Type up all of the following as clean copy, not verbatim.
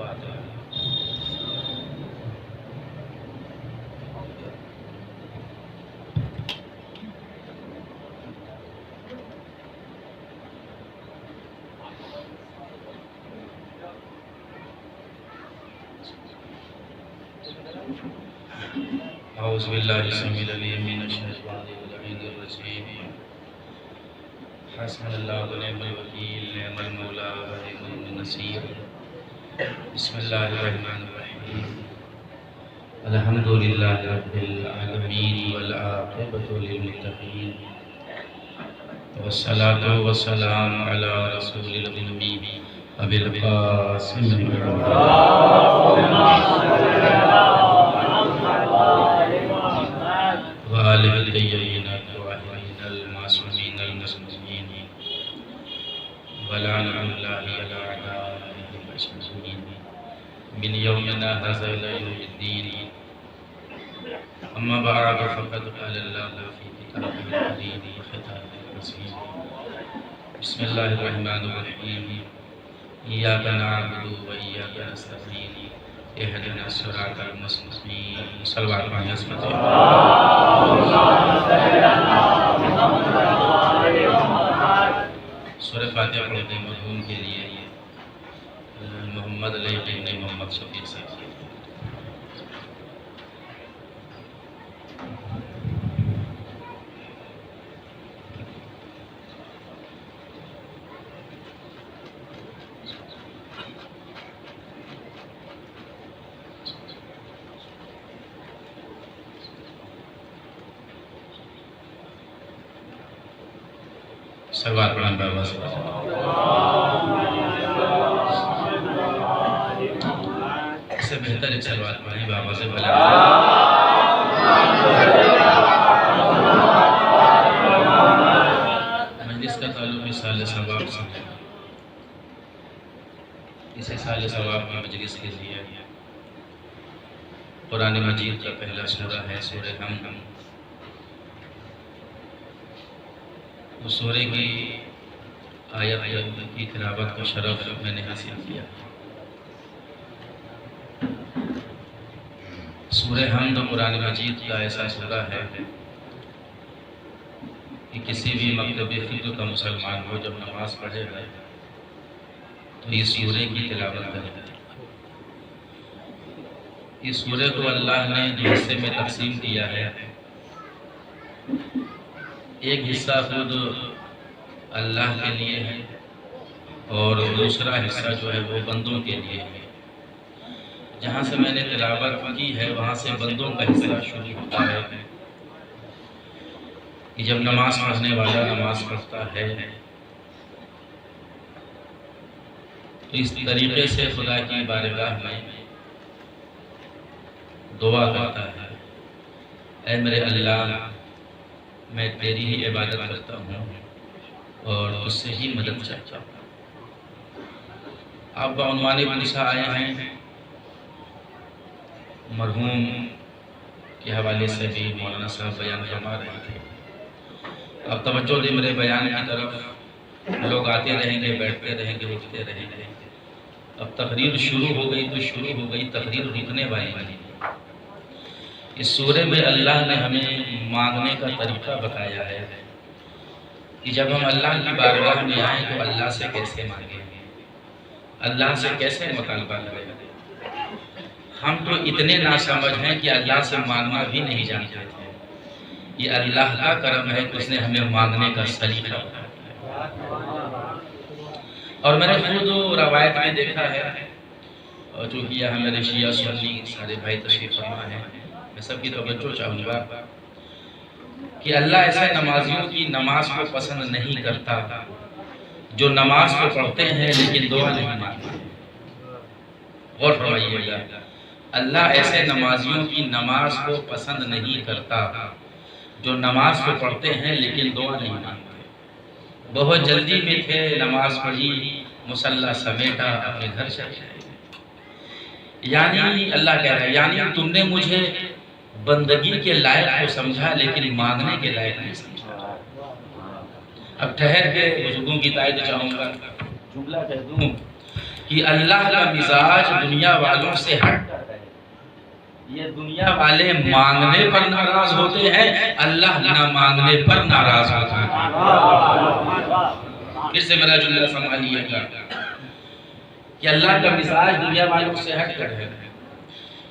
فاتحہ۔ اعوذ باللہ السمیع العلیم من الشیطان الرجیم۔ حسبنا اللہ ونعم الوکیل، نعم المولا ونعم النصیر۔ بسم اللہ الرحمن الرحیم۔ الحمدللہ رب العالمین والعاقبۃ للمتقین، والصلاۃ والسلام علی رسول الامین ابی القاسم وآلہ الطیبین الطاہرین المعصومین المصطفین، ولعنۃ اللہ علی اعدائہم اجمعین من یومنا ھذا الی یوم الدین۔ اما بعد فقد قال اللہ فی کتابہ الکریم وخطابہ العظیم۔ بسم اللہ الرحمن الرحیم۔ ایاک نعبد و ایاک نستعین، اہدنا الصراط المستقیم۔ صلوات علی عصمت سورہ فاتحہ پڑھتے ہیں مرحوم کے لیے محمد علیہ ابن محمد شفیع صاحب۔ سلوات پڑھیں بابا سے۔ اس سے بہتر ایک سلوات پڑھیں بابا سے بھلا۔ مجلس کا تعلق سال ثواب سے ہے، اسے سال ثواب کی مجلس کے لیے قرآن مجید کا پہلا سورہ ہے سورہ حمد۔ اس سورے کی آیت کی تلاوت کا شرف میں نے حاصل کیا۔ سورہ حمد قرآن مجید کا ایسا سورہ ہے کہ کسی بھی مکتب فکر کا مسلمان ہو جب نماز پڑھے گا تو اس سورے کی تلاوت کرے گا۔ اس سورے کو اللہ نے دو حصے میں تقسیم کیا ہے، ایک حصہ خود اللہ کے لیے ہے اور دوسرا حصہ جو ہے وہ بندوں کے لیے ہے۔ جہاں سے میں نے تلاوت کی ہے وہاں سے بندوں کا حصہ شروع ہوتا ہے کہ جب نماز پڑھنے والا نماز پڑھتا ہے تو اس طریقے سے خدا کی بارگاہ میں دعا کرتا ہے، اے میرے اللہ، میں تیری ہی عبادت کرتا ہوں اور اس سے ہی مدد چاہتا ہوں۔ آپ بعنوان پوچھا آئے ہیں، مرحوم کے حوالے سے بھی مولانا صاحب بیان فرما رہے تھے۔ اب توجہ دیں میرے بیان کی طرف، لوگ آتے رہیں گے، بیٹھتے رہیں گے، اٹھتے رہیں گے۔ اب تقریر شروع ہو گئی تو شروع ہو گئی، تقریر رکنے والی نہیں۔ اس سورے میں اللہ نے ہمیں مانگنے کا طریقہ بتایا ہے کہ جب ہم اللہ کی بارگاہ میں آئیں تو اللہ سے کیسے مانگیں، اللہ سے کیسے مطالبہ کریں۔ ہم تو اتنے ناسمجھ ہیں کہ اللہ سے مانگنا بھی نہیں جانتے تھے۔ یہ اللہ کا کرم ہے کہ اس نے ہمیں مانگنے کا سلیقہ بتایا۔ اور میں نے خود روایت میں دیکھا ہے، اور جو کہ یہاں میرے شیعہ سنی سارے بھائی تشریف فرما ہیں، میں سب کی توجہ چاہوں گا کہ اللہ ایسے نمازیوں کی نماز کو پسند نہیں کرتا جو نماز کو پڑھتے ہیں لیکن دعا نہیں مانگتے۔ غور فرمائیے گا، اللہ ایسے نمازیوں کی نماز کو پسند نہیں کرتا جو نماز کو پڑھتے ہیں لیکن دعا نہیں مانگتے۔ بہت جلدی میں تھے، نماز پڑھی، مصلی سمیٹا، اپنے گھر چلے گئے۔ یعنی اللہ کہہ رہا ہے، یعنی تم نے مجھے بندگی کے لائق کو سمجھا لیکن مانگنے کے لائق نہیں سمجھا۔ اب ٹھہر کے بزرگوں کی تائید چاہوں گا، جملہ کہہ دوں کہ اللہ کا مزاج دنیا والوں سے ہٹ کر ہے۔ یہ دنیا والے مانگنے پر ناراض ہوتے ہیں، اللہ نہ مانگنے پر ناراض ہوتا ہے۔ اس سے میرا جملہ سنبھالیے گا کہ اللہ کا مزاج دنیا والوں سے ہٹ کر ہے۔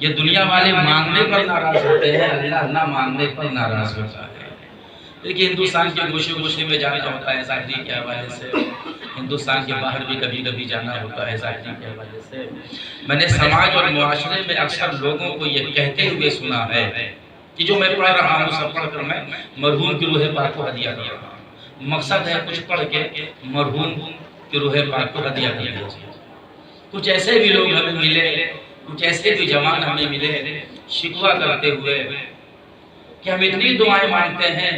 یہ دنیا والے مانگنے پر ناراض ہوتے ہیں، اللہ نہ مانگنے پر ناراض ہوتا ہے۔ دیکھیے ہندوستان کے گوشے گوشے میں جانا ہوتا ہے ظاہری کے حوالے سے، ہندوستان کے باہر بھی کبھی کبھی جانا ہوتا ہے ظاہری کے حوالے سے۔ میں نے سماج اور معاشرے میں اکثر لوگوں کو یہ کہتے ہوئے سنا ہے کہ جو میں پڑھ رہا ہوں سب پڑھ کر میں مرحوم کی روح پاک کو ہدیہ دے رہا ہوں۔ مقصد ہے کچھ پڑھ کے مرحوم کی روح پاک کو ہدیہ دے رہا ہوں۔ کچھ ایسے بھی لوگ ہمیں ملے، کچھ ایسے بھی جوان ہمیں ملے شکوہ کرتے ہوئے کہ ہم اتنی دعائیں مانگتے ہیں،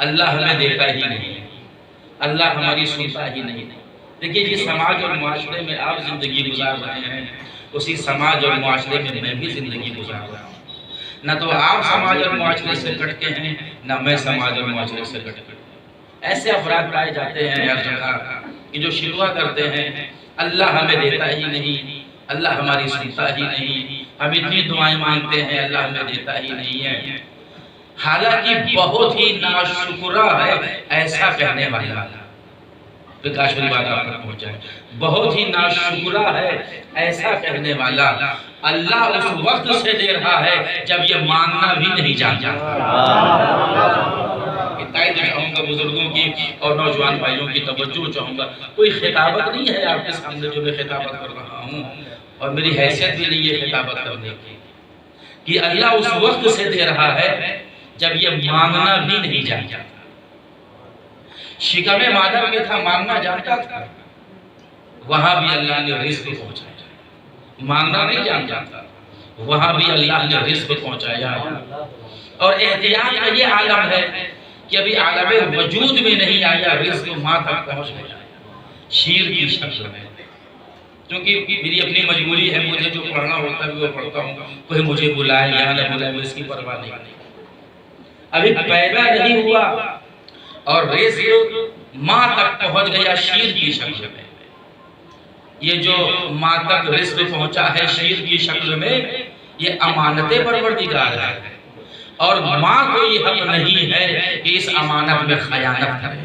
اللہ ہمیں دیتا ہی نہیں، اللہ ہماری سنتا ہی نہیں۔ دیکھیے جس سماج اور معاشرے میں آپ زندگی گزار رہے ہیں، اسی سماج اور معاشرے میں میں بھی زندگی گزار رہا ہوں۔ نہ تو آپ سماج اور معاشرے سے کٹتے ہیں، نہ میں سماج اور معاشرے سے کٹتا ہوں۔ ایسے افراد پائے جاتے ہیں ہر جگہ کہ جو شکوہ کرتے ہیں اللہ ہمیں دیتا ہی نہیں، اللہ ہماری سنتا ہی نہیں، ہم اتنی دعائیں مانگتے ہیں اللہ ہمیں دیتا ہی نہیں ہے۔ حالانکہ بہت ہی ناشکرہ ہے ایسا کہنے والا، کاش میری بات آپ تک پہنچ جائے، بہت ہی ناشکرہ ہے ایسا کہنے والا، اللہ اس وقت سے دے رہا ہے جب یہ مانگنا بھی نہیں جانتا۔ تائید چاہوں گا بزرگوں کی اور نوجوان بھائیوں کی توجہ چاہوں گا، کوئی خطابت نہیں ہے آپ کے سامنے جو میں خطابت کر رہا ہوں، اور میری حیثیت بھی نہیں ہے خطابت کرنے کی، کہ اللہ اس وقت سے دے رہا ہے جب یہ مانگنا بھی نہیں جانتا۔ شکم مادر میں تھا مانگنا جانتا تھا، وہاں بھی اللہ نے رزق پہنچایا۔ مانگنا نہیں جانتا، وہاں بھی اللہ نے رزق پہنچایا۔ اور احتیاط کا یہ عالم ہے کہ ابھی عالم وجود میں نہیں آیا، رزق ماں تک پہنچ گیا شیر کی شکل میں۔ کیونکہ میری اپنی مجبوری ہے، مجھے جو پڑھنا ہوتا ہے وہ پڑھتا ہوں، کوئی مجھے بلائے یا نہ بلائے میں اس کی پرواہ نہیں کرتا۔ ابھی پیدا نہیں ہوا اور رزق ماں تک پہنچ گیا شیر کی شکل میں۔ یہ جو ماں تک رزق پہنچا ہے شیر کی شکل میں، یہ امانت پروردگار ہے، اور ماں کو یہ حق نہیں ہے کہ اس امانت میں خیانت کرے۔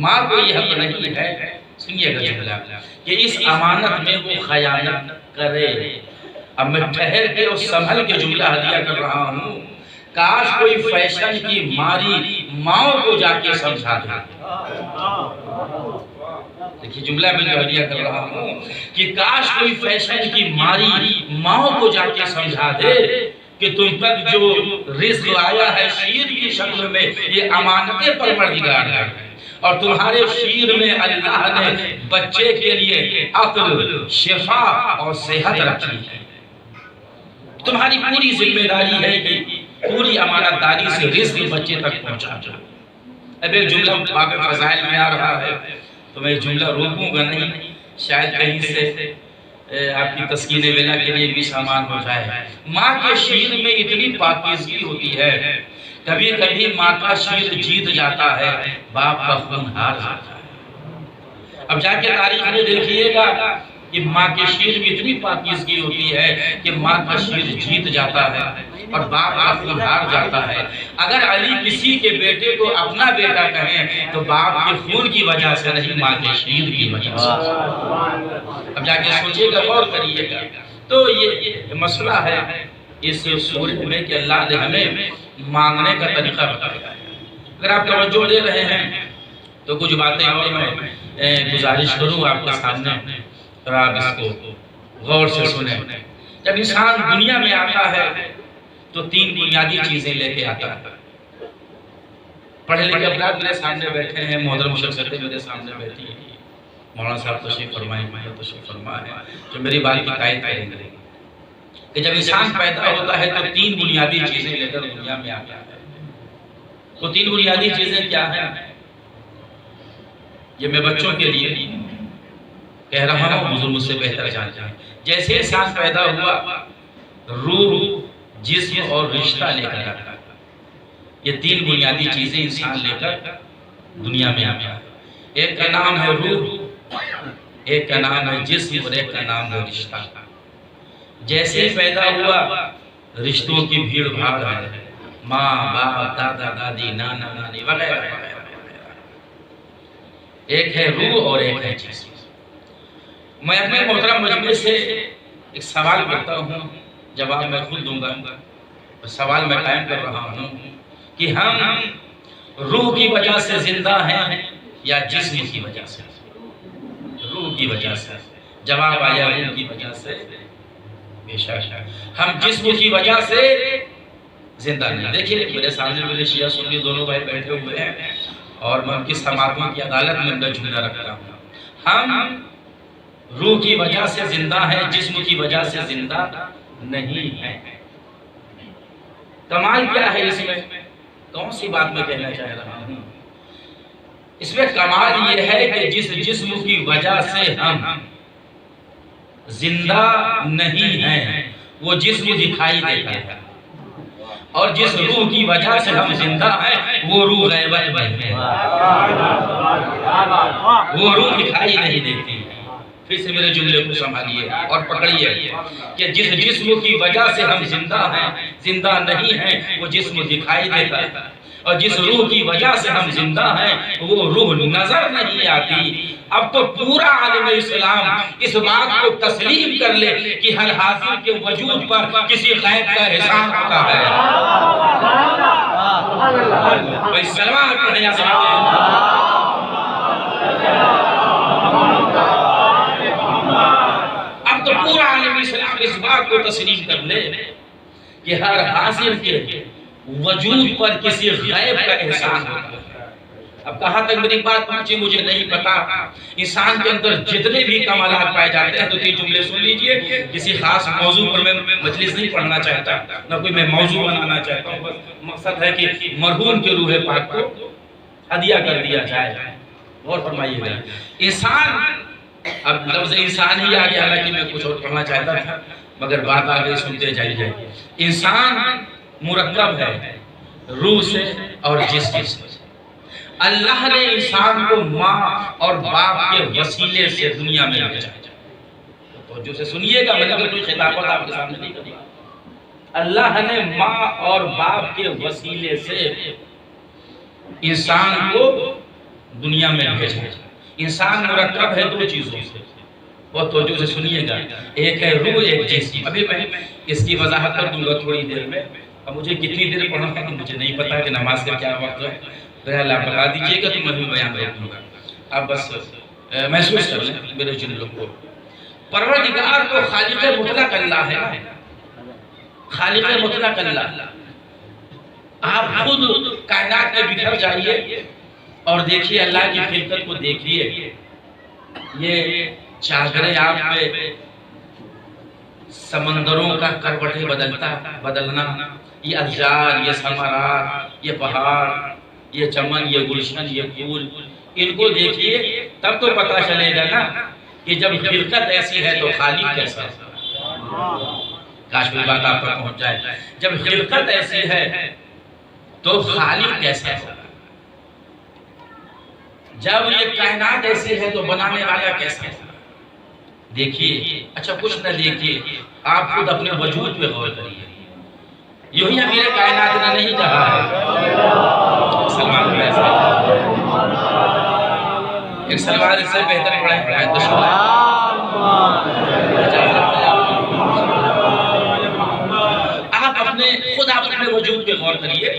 ماں کو یہ حق نہیں ہے، سنیے گا جملہ، کہ اس امانت میں وہ خیانت کرے۔ اب میں ٹھہر کے اور سنبھل کے جملہ ہدیہ کر رہا ہوں، کاش کوئی فیشن کی ماری ماؤں کو جا کے سمجھا دے۔ دیکھیے جملہ میں جو ہدیہ کر رہا ہوں کہ کاش کوئی فیشن کی ماری ماؤں کو جا کے سمجھا دے کہ تم تک جو رزق آیا ہے شیر کی شکل میں یہ امانت پروردگار ہے، اور تمہارے شیر میں اللہ نے بچے کے لیے عقل، شفا اور صحت رکھی ہے۔ تمہاری پوری ذمہ داری ہے کہ پوری امانت داری سے رزق بچے تک پہنچا جائے۔ اب ایک جملہ باب فضائل میں آ رہا ہے تو میں جملہ روکوں گا نہیں، شاید کہیں سے آپ کی تسکین ولا کے لیے بھی سامان ہو جائے۔ ماں کے شیر میں اتنی پاکیزگی ہوتی ہے، کبھی کبھی ماں کا شیر جیت جاتا ہے، باپ کا خون ہار جاتا ہے۔ اب جا کے تاریخ میں دیکھیے گا کہ ماں کے شیر میں اتنی پاکیزگی ہوتی ہے کہ ماں کا شیر جیت جاتا ہے اور باپ کا خون ہار جاتا ہے۔ اگر علی کسی کے بیٹے کو اپنا بیٹا کہیں تو باپ کے خون کی وجہ سے نہیں، ماں کے شیر کی وجہ سے۔ اب جا کے سوچئے گا، غور کریے گا، تو یہ مسئلہ ہے اس سورت میں کہ اللہ نے ہمیں مانگنے کا طریقہ بتایا ہے۔ اگر آپ توجہ دے رہے ہیں تو کچھ باتیں اور میں گزارش کروں آپ کے سامنے، اور آپ اس کو غور سے سنیں۔ جب انسان دنیا میں آتا ہے تو تین بنیادی چیزیں لے کے آتا ہے۔ پڑھے لکھے افراد میرے سامنے بیٹھے ہیں، محترم شخصیتیں میرے سامنے بیٹھی ہیں، مولانا صاحب تشریف فرمائیں، میں تشریف فرمائیں جو میری بات کی تائید کریں گے کہ جب انسان پیدا ہوتا ہے تو تین بنیادی چیزیں لے کر دنیا میں آتا ہے۔ وہ تین بنیادی چیزیں کیا ہیں؟ یہ میں بچوں کے لیے کہہ رہا ہوں، حضور مجھ سے بہتر جانتے ہیں۔ جیسے انسان پیدا ہوا، روح، جسم اور رشتہ لے کر آتا ہے۔ یہ تین بنیادی چیزیں انسان لے کر دنیا میں آتا ہے۔ ایک کا نام ہے روح، ایک کا نام ہے جسم اور ایک کا نام ہے رشتہ۔ جیسے ہی پیدا ہوا رشتوں کی بھیڑ بھاڑ ہے، ماں باپ دادا دادی نانا نانی وغیرہ وغیرہ۔ ایک ہے روح اور ایک ہے جسم۔ میں اپنے محترم مجمع سے ایک سوال کرتا ہوں، جواب میں خود دوں گا۔ سوال میں قائم کر رہا ہوں کہ ہم روح کی وجہ سے زندہ ہیں یا جسم کی وجہ سے؟ روح کی وجہ سے۔ جواب آیا روح کی وجہ سے۔ بے شک ہم جسم کی وجہ سے زندہ نہیں۔ دیکھیے میرے سامنے میرے شیعہ سنی دونوں بھائی بیٹھے ہوئے ہیں اور میں ان کی سماعتوں کی عدالت میں اندر جھولا رکھتا ہوں۔ ہم روح کی وجہ سے زندہ ہیں، جسم کی وجہ سے زندہ نہیں ہیں۔ کمال کیا ہے اس میں؟ کون سی بات میں کہنا چاہ رہا ہوں؟ اس میں کمال یہ ہے کہ جس جسم کی وجہ سے ہم زندہ نہیں ہیں وہ جسم دکھائی دیتا ہے، اور جس روح کی وجہ سے ہم زندہ ہیں وہ روح غیبت میں ہے، وہ روح دکھائی نہیں دیتی۔ پھر سے میرے جملے کو سنبھالیے اور پکڑیے کہ جس جسم کی وجہ سے ہم زندہ ہیں، زندہ نہیں ہیں، وہ جسم دکھائی دیتا ہے، اور جس روح کی وجہ سے ہم زندہ ہیں وہ روح نظر نہیں آتی۔ اب تو پورا عالم اسلام اس بات کو تسلیم کر لے کہ ہر حاضر کے وجود پر کسی غیب کا احسان ہوتا ہے۔ بھائی سلمان پڑھیں یا اب تو پورا عالم اسلام اس بات کو تسلیم کر لے کہ ہر حاضر کے وجود پر کسی غیب کا احسان ہوتا ہے۔ اب کہاں تک میری بات پہنچی مجھے نہیں پتا۔ انسان کے اندر جتنے بھی کمالات پائے جاتے ہیں تو تین جملے سن لیجئے۔ کسی خاص موضوع پر میں مجلس نہیں پڑھنا چاہتا، نہ کوئی میں موضوع بنانا چاہتا ہوں، بس مقصد ہے کہ مرحوم کے روح پاک کو ہدیہ کر دیا جائے۔ غور فرمائیے گا انسان، اب لفظ انسان ہی آگے، حالانکہ میں کچھ اور پڑھنا چاہتا تھا مگر بات آگے سنتے جائیے۔ انسان مرکب ہے روح سے اور جسم سے۔ اللہ نے انسان کو ماں اور باپ کے وسیلے سے دنیا میں بھیجا۔ توجہ سے سنیے گا، میں نے کوئی خطابت آپ کے سامنے نہیں کری۔ اللہ نے ماں اور باپ کے وسیلے سے انسان کو دنیا میں بھیجا۔ انسان مرکب ہے دو چیزوں سے، بہت توجہ سے سنیے گا، ایک ہے روح ایک جسم۔ ابھی میں اس کی وضاحت کر دوں گا تھوڑی دیر میں۔ اب مجھے کتنی دیر پڑھنا ہے مجھے نہیں پتا کہ نماز کا کیا وقت ہے، بہرحال آپ بتا دیجئے گا تو میں بھی بیان رکھ دوں گا۔ آپ بس محسوس کر لیں میرے جملوں کو۔ پروردگار تو خالق مطلق اللہ ہے نا، خالق مطلق اللہ۔ آپ خود کائنات میں بکھر جائیے اور دیکھیے اللہ کی خلقت کو دیکھیے۔ یہ چادریں آپ پہ سمندروں کا کروٹیں بدلنا، یہ اشجار، یہ ثمرات، یہ پہاڑ، یہ چمن، یہ گلشن، یہ پھول، ان کو دیکھیے تب تو پتہ چلے گا نا کہ جب خلقت ایسی ہے تو خالق کیسا ہے۔ کاش کوئی بات آپ پر پہنچ جائے۔ جب خلقت ایسی ہے تو خالق کیسا ہے؟ جب یہ کائنات ایسی ہے تو بنانے والا کیسا ہے؟ دیکھیے، اچھا کچھ نہ دیکھیے، آپ خود اپنے وجود پہ غور کریے۔ یوں ہی میرے کائنات نے نہیں کہا ہے۔ سلمان کو ایسا ایک سلمان اس سے بہتر پڑھائیں تو آپ اپنے وجود پہ غور کریے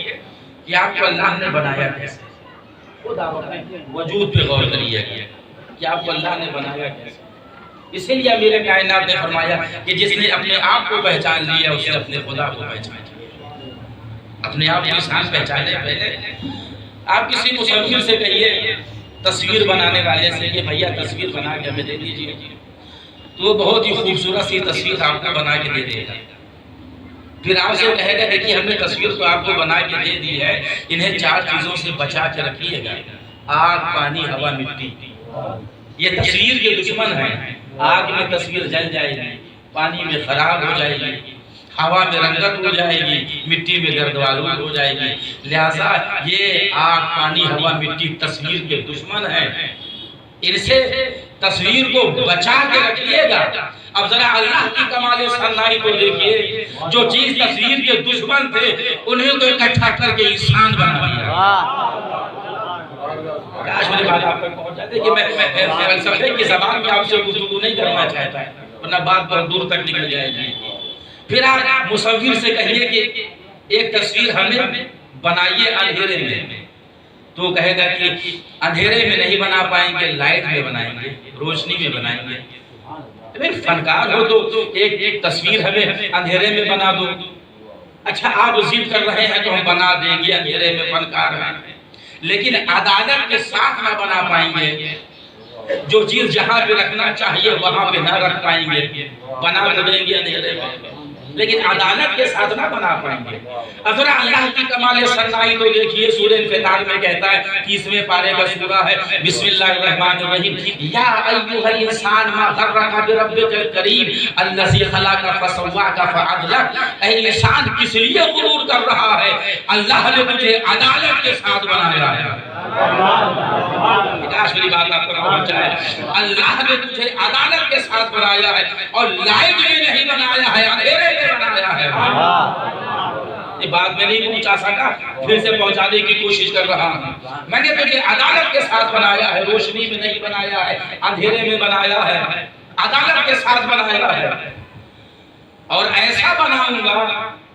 کہ آپ کو اللہ نے بنایا کیسے۔ خود آپ اپنے وجود پہ غور کریے کہ آپ کو اللہ نے بنایا کیسے۔ اسی لیے میرے کائنات نے فرمایا کہ جس نے اپنے آپ کو پہچان لیا اس نے اپنے خدا کو پہچان لیا۔ اپنے آپ کو انسان پہچانے پہلے آپ کسی مصور سے کہیے، تصویر بنانے والے سے کہ بھیا تصویر بنا کے ہمیں دے دیجیے، تو وہ بہت ہی خوبصورت سی تصویر آپ کو بنا کے دے دے گا۔ پھر آپ سے کہے گا دیکھیے ہم نے تصویر تو آپ کو بنا کے دے دی ہے، انہیں چار چیزوں سے بچا کے رکھیے گا، آگ، پانی، ہوا، مٹی۔ یہ تصویر کے دشمن ہیں۔ آگ میں تصویر جل جائے گی، پانی میں خراب ہو جائے گی، ہوا میں رنگت ہو جائے گی، مٹی میں گردآلود ہو جائے گی۔ لہٰذا یہ آگ، پانی، ہوا، مٹی تصویر کے دشمن ہیں۔ ان سے تصویر کو بچا کے رکھیے گا۔ اب ذرا اللہ کی کمال ثنائی کو دیکھیے، جو چیز تصویر کے دشمن تھے انہیں تو اکٹھا کر کے انسان بنا دیا۔ کاش میری بات آپ تک پہنچ جاتی کہ میں فلسفے کی زبان میں آپ سے گفتگو نہیں کرنا چاہتا ورنہ بات بہت دور تک نکل جائے گی۔ پھر آپ مصور سے کہیے کہ ایک تصویر ہمیں بنائیے اندھیرے میں، تو کہے گا کہ اندھیرے میں نہیں بنا پائیں گے، لائٹ میں بنائیں گے، روشنی میں بنائیں گے۔ فنکار ہو تو ایک تصویر ہمیں اندھیرے میں بنا دو۔ اچھا آپ ضد کر رہے ہیں تو ہم بنا دیں گے، اندھیرے میں فنکار ہیں، لیکن عدالت کے ساتھ نہ بنا پائیں گے۔ جو چیز جہاں پہ رکھنا چاہیے وہاں پہ نہ رکھ پائیں گے، بنا تو دیں گے اندھیرے میں، لیکن عدالت کے ساتھ نہ بنا پائیں گے۔ ذرا اللہ کی کمال ثنائی تو دیکھیے، سورہ انفطار میں کہتا ہے، 30ویں پارے کا سورہ ہے، بسم اللہ الرحمن الرحیم، یا ایھا الانسان ما غرک بربک الکریم الذی خلقک فسواک فعدلک۔ اے انسان کس لیے غرور کر رہا ہے؟ اللہ نے تجھے عدالت کے ساتھ بنایا ہے۔ کاش میری بات آپ کو پہنچ جائے۔ اللہ نے تجھے عدالت کے ساتھ بنایا ہے اور لائٹ میں نہیں بنایا ہے، اندھیرے میں بنایا ہے۔ یہ بات میں نہیں پہنچا سکا، پھر سے پہنچانے کی کوشش کر رہا ہوں۔ میں نے تجھے عدالت کے ساتھ بنایا ہے، روشنی میں نہیں بنایا ہے، اندھیرے میں بنایا ہے، عدالت کے ساتھ بنایا ہے۔ اور ایسا بناؤں گا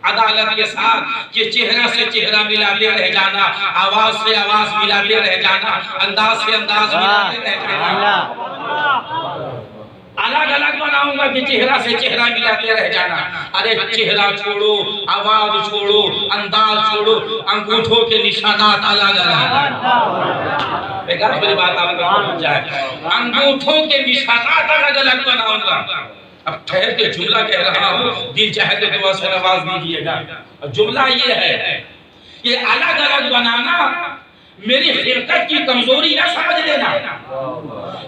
عدالت کے ساتھ کہ چہرہ سے چہرہ ملاتے رہ جانا، آواز سے آواز ملاتے رہ جانا، انداز سے انداز ملاتے رہ جانا۔ الگ الگ بناؤں گا کہ چہرہ سے چہرہ ملاتے رہ جانا۔ ارے چہرہ چھوڑو، آواز چھوڑو، انداز چھوڑو، انگوٹھوں کے نشانات الگ الگ۔ بیکار میری بات آپ کو پہنچ جائے، انگوٹھوں کے نشانات الگ الگ بناؤں گا۔ اب ٹھہر کے جملہ کہہ رہا ہوں، دل چاہے تو دعا سے نواز دیجیے گا۔ جملہ یہ ہے کہ الگ الگ بنانا میری خلقت کی کمزوری نہ سمجھ لینا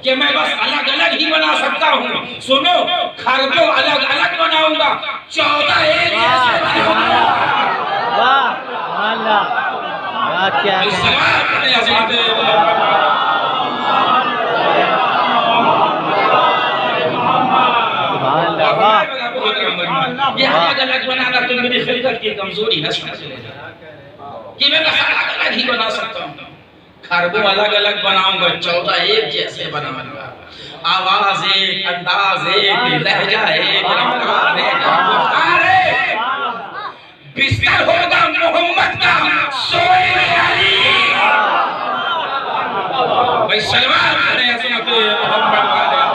کہ میں بس الگ الگ ہی بنا سکتا ہوں۔ سنو، گھر کو الگ الگ بناؤں گا، 14 ایک جیسے بناؤں گا۔ واہ اللہ، واہ کیا یہ الگ الگ بنانا تو میری خلقت کی کمزوری نہ سمجھ لینا کہ میں بس الگ الگ ہی بنا سکتا ہوں۔ گھر کو الگ الگ بناؤں گا، 14 ایک جیسے بناؤں گا، آواز ایک، انداز ایک، لہجہ ایک، رفتار ایک، گفتار ایک۔ بستر ہوگا محمد کا، سوئے علی۔ بھائی سلوات کریں عظمت محمد والے۔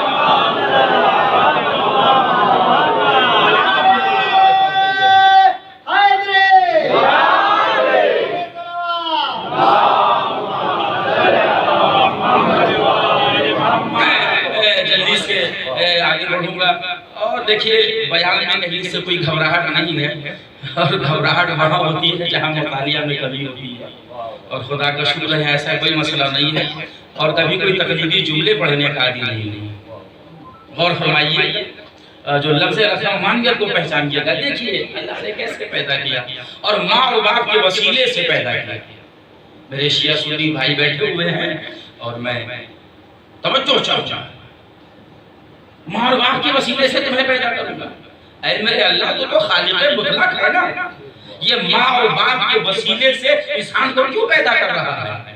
اور دیکھیے بیان میں کہیں سے کوئی گھبراہٹ نہیں ہے، اور گھبراہٹ وہاں ہوتی ہے جہاں مطالعہ میں کمی ہوتی ہے، اور خدا کا شکر ہے ایسا کوئی مسئلہ نہیں ہے، اور کبھی کوئی تقلیدی جملے پڑھنے کا عادی نہیں ہے۔ غور فرمائیے، جو لفظ رحمانیت کو پہچانیے گا، دیکھیے اللہ نے کیسے پیدا کیا، اور ماں اور باپ کے وسیلے سے پیدا کیا۔ میرے شیعہ سنی بھائی بیٹھے ہوئے ہیں اور میں توجہ چاہوں، ماں اور باپ کے وسیلے سے تمہیں پیدا کروں گا۔ اے میرے اللہ، تو خالق مطلق ہے نا، یہ ماں اور باپ کے وسیلے سے انسان کو کیوں پیدا کر رہا ہے؟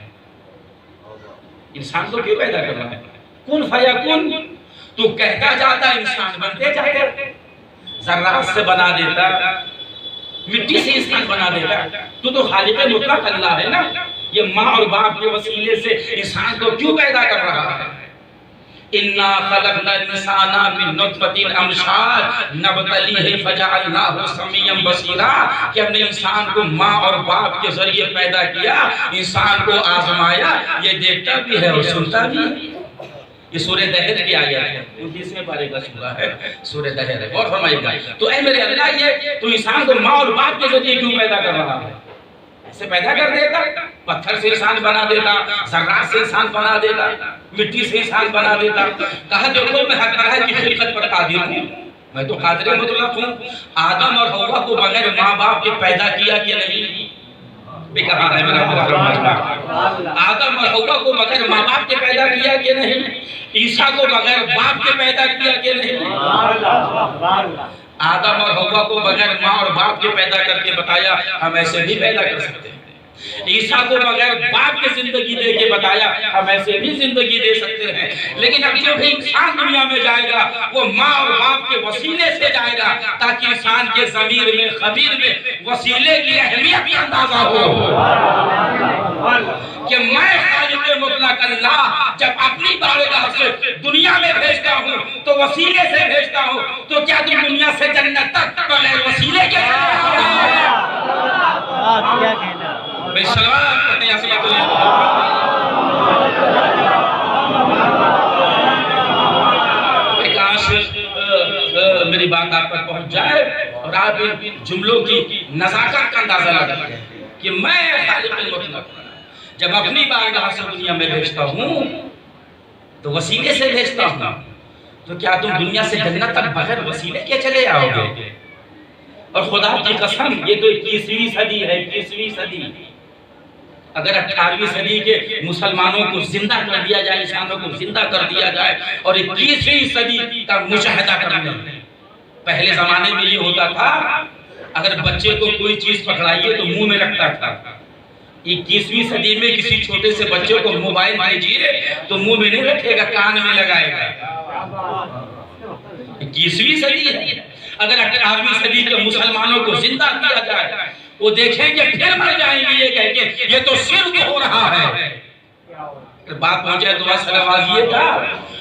انسان کو کیوں پیدا کر رہا ہے؟ کن فیکن، تو کہتا جاتا انسان بنتے جاتے، ذرات سے بنا دیتا، مٹی سے انسان بنا دیتا، تو خالق مطلق اللہ ہے نا، یہ ماں اور باپ کے وسیلے سے انسان کو کیوں پیدا کر رہا ہے؟ اِنَّا خَلَقْنَا الْإِنسَانَ مِن نُطْفَةٍ أَمْشَاجٍ نَبْتَلِيهِ فَجَعَلْنَاهُ سَمِيًّا بَصِيرًا کہ ہم نے انسان کو ماں اور باپ کے ذریعے پیدا کیا، انسان کو آزمایا، یہ دیکھتا بھی ہے اور سنتا بھی ہے۔ یہ سورہ دہر کی آیت ہے، 29ویں پارے کا سورہ ہے، سورہ دہر ہے، غور فرمائیے گا۔ تو اے میرے اللہ، یہ تو انسان کو ماں اور باپ کے ذریعے کیوں پیدا کر رہا ہے؟ ایسے پیدا کر دیتا، پتھر سے انسان بنا دیتا، ذرات سے انسان بنا دیتا، مٹی سے انسان بنا دیتا۔ کہا دیکھو میں ہر طرح کی خلقت پر قادر ہوں، میں تو قادر مطلق ہوں۔ آدم اور حوا کو بغیر ماں باپ کے پیدا کیا کہ نہیں؟ بھی کہاں ہے میرا محترم؟ آدم اور حوا کو بغیر ماں باپ کے پیدا کیا کہ نہیں؟ عیسیٰ کو بغیر باپ کے پیدا کیا کہ نہیں؟ آدم اور حوا کو بغیر ماں اور باپ کے پیدا کر کے بتایا ہم ایسے بھی پیدا کر سکتے ہیں۔ عیسیٰ کو بغیر باپ کے زندگی دے کے بتایا ہم ایسے بھی زندگی دے سکتے ہیں، لیکن اب جو بھی انسان دنیا میں جائے گا وہ ماں اور باپ کے وسیلے سے جائے گا، تاکہ انسان کے ضمیر میں خبیر میں وسیلے کی اہمیت کا اندازہ ہو کہ میں خالق مطلق اللہ جب اپنی بارگاہ سے دنیا میں بھیجتا ہوں تو وسیلے سے بھیجتا ہوں، تو کیا تم دنیا سے جنت تک بغیر وسیلے کے کیا کہنا بھئی سلوات پڑھتے ہیں صلی اللہ علیہ کاش میری بات آپ پر پہنچ جائے اور آپ ان جملوں کی نزاکت کا اندازہ لگا کہ میں خالق المطلق جب اپنی بارگاہ سے دنیا میں بھیجتا ہوں تو وسیلے سے بھیجتا ہوں، تو کیا تم دنیا سے جنت تک بغیر وسیلے کے چلے آؤ گے؟ اور خدا کی قسم یہ تو 21ویں صدی ہے، 21ویں صدی۔ اگر 18ویں صدی کے مسلمانوں کو زندہ کر دیا جائے، انسانوں کو زندہ کر دیا جائے اور 21ویں صدی کا مشاہدہ کر لیں۔ پہلے زمانے میں یہ ہوتا تھا اگر بچے کو کوئی چیز پکڑائیے تو منہ میں رکھتا تھا۔ 21ویں صدی میں کسی چھوٹے سے بچے کو موبائل دیجیے تو منہ میں نہیں رکھے گا، کان میں لگائے گا۔ 21ویں صدی ہے۔ اگر 18ویں صدی کے مسلمانوں کو زندہ کیا جائے وہ دیکھیں گے پھر مر جائیں گے یہ کہہ کے یہ تو شرک ہو رہا ہے۔ بات پہنچے تو سلوات یہ تھا،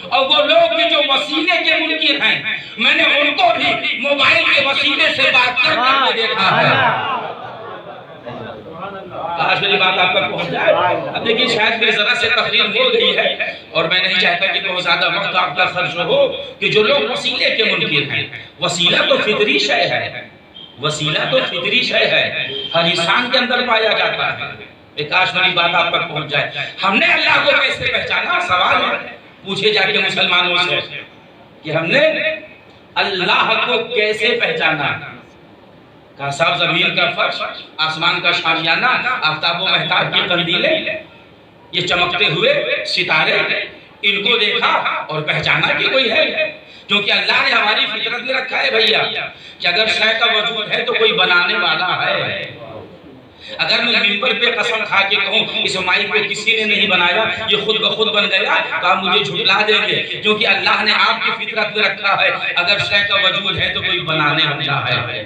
اور وہ لوگ جو وسیلے کے منکر ہیں میں نے ان کو بھی موبائل کے وسیلے سے بات کرتے دیکھا ہے۔ آج میری بات آپ تک پہنچ جائے۔ اب دیکھیں شاید میری ذرا سے تقریر ہو گئی ہے اور میں نہیں چاہتا کہ بہت زیادہ وقت آپ کا خرچ ہو کہ جو لوگ وسیلے کے منکر ہیں، وسیلہ تو فطری شے ہے، وسیلہ تو فطری شے ہے، ہر انسان کے اندر پایا جاتا ہے۔ کاش میری بات آپ تک پہنچ جائے۔ ہم نے اللہ کو کیسے پہچانا؟ سوال ہے پوچھے جا کے مسلمانوں سے کہ ہم نے اللہ کو کیسے پہچانا؟ کہا صاحب زمین کا فرش، آسمان کا شامیانہ، آفتاب و مہتاب کی قندیلیں، یہ چمکتے ہوئے ستارے، ان کو دیکھا اور پہچانا کہ کوئی ہے، کیونکہ اللہ نے ہماری فطرت میں رکھا ہے بھئیہ کہ اگر شے کا وجود ہے تو کوئی بنانے والا ہے۔ اگر میں ممبر پہ قسم کھا کے کہوں اس مائی کو کسی نے نہیں بنایا یہ خود بخود بن گیا تو آپ مجھے جھٹلا دیں گے، کیونکہ اللہ نے آپ کی فطرت میں رکھا ہے اگر شے کا وجود ہے تو کوئی بنانے والا ہے۔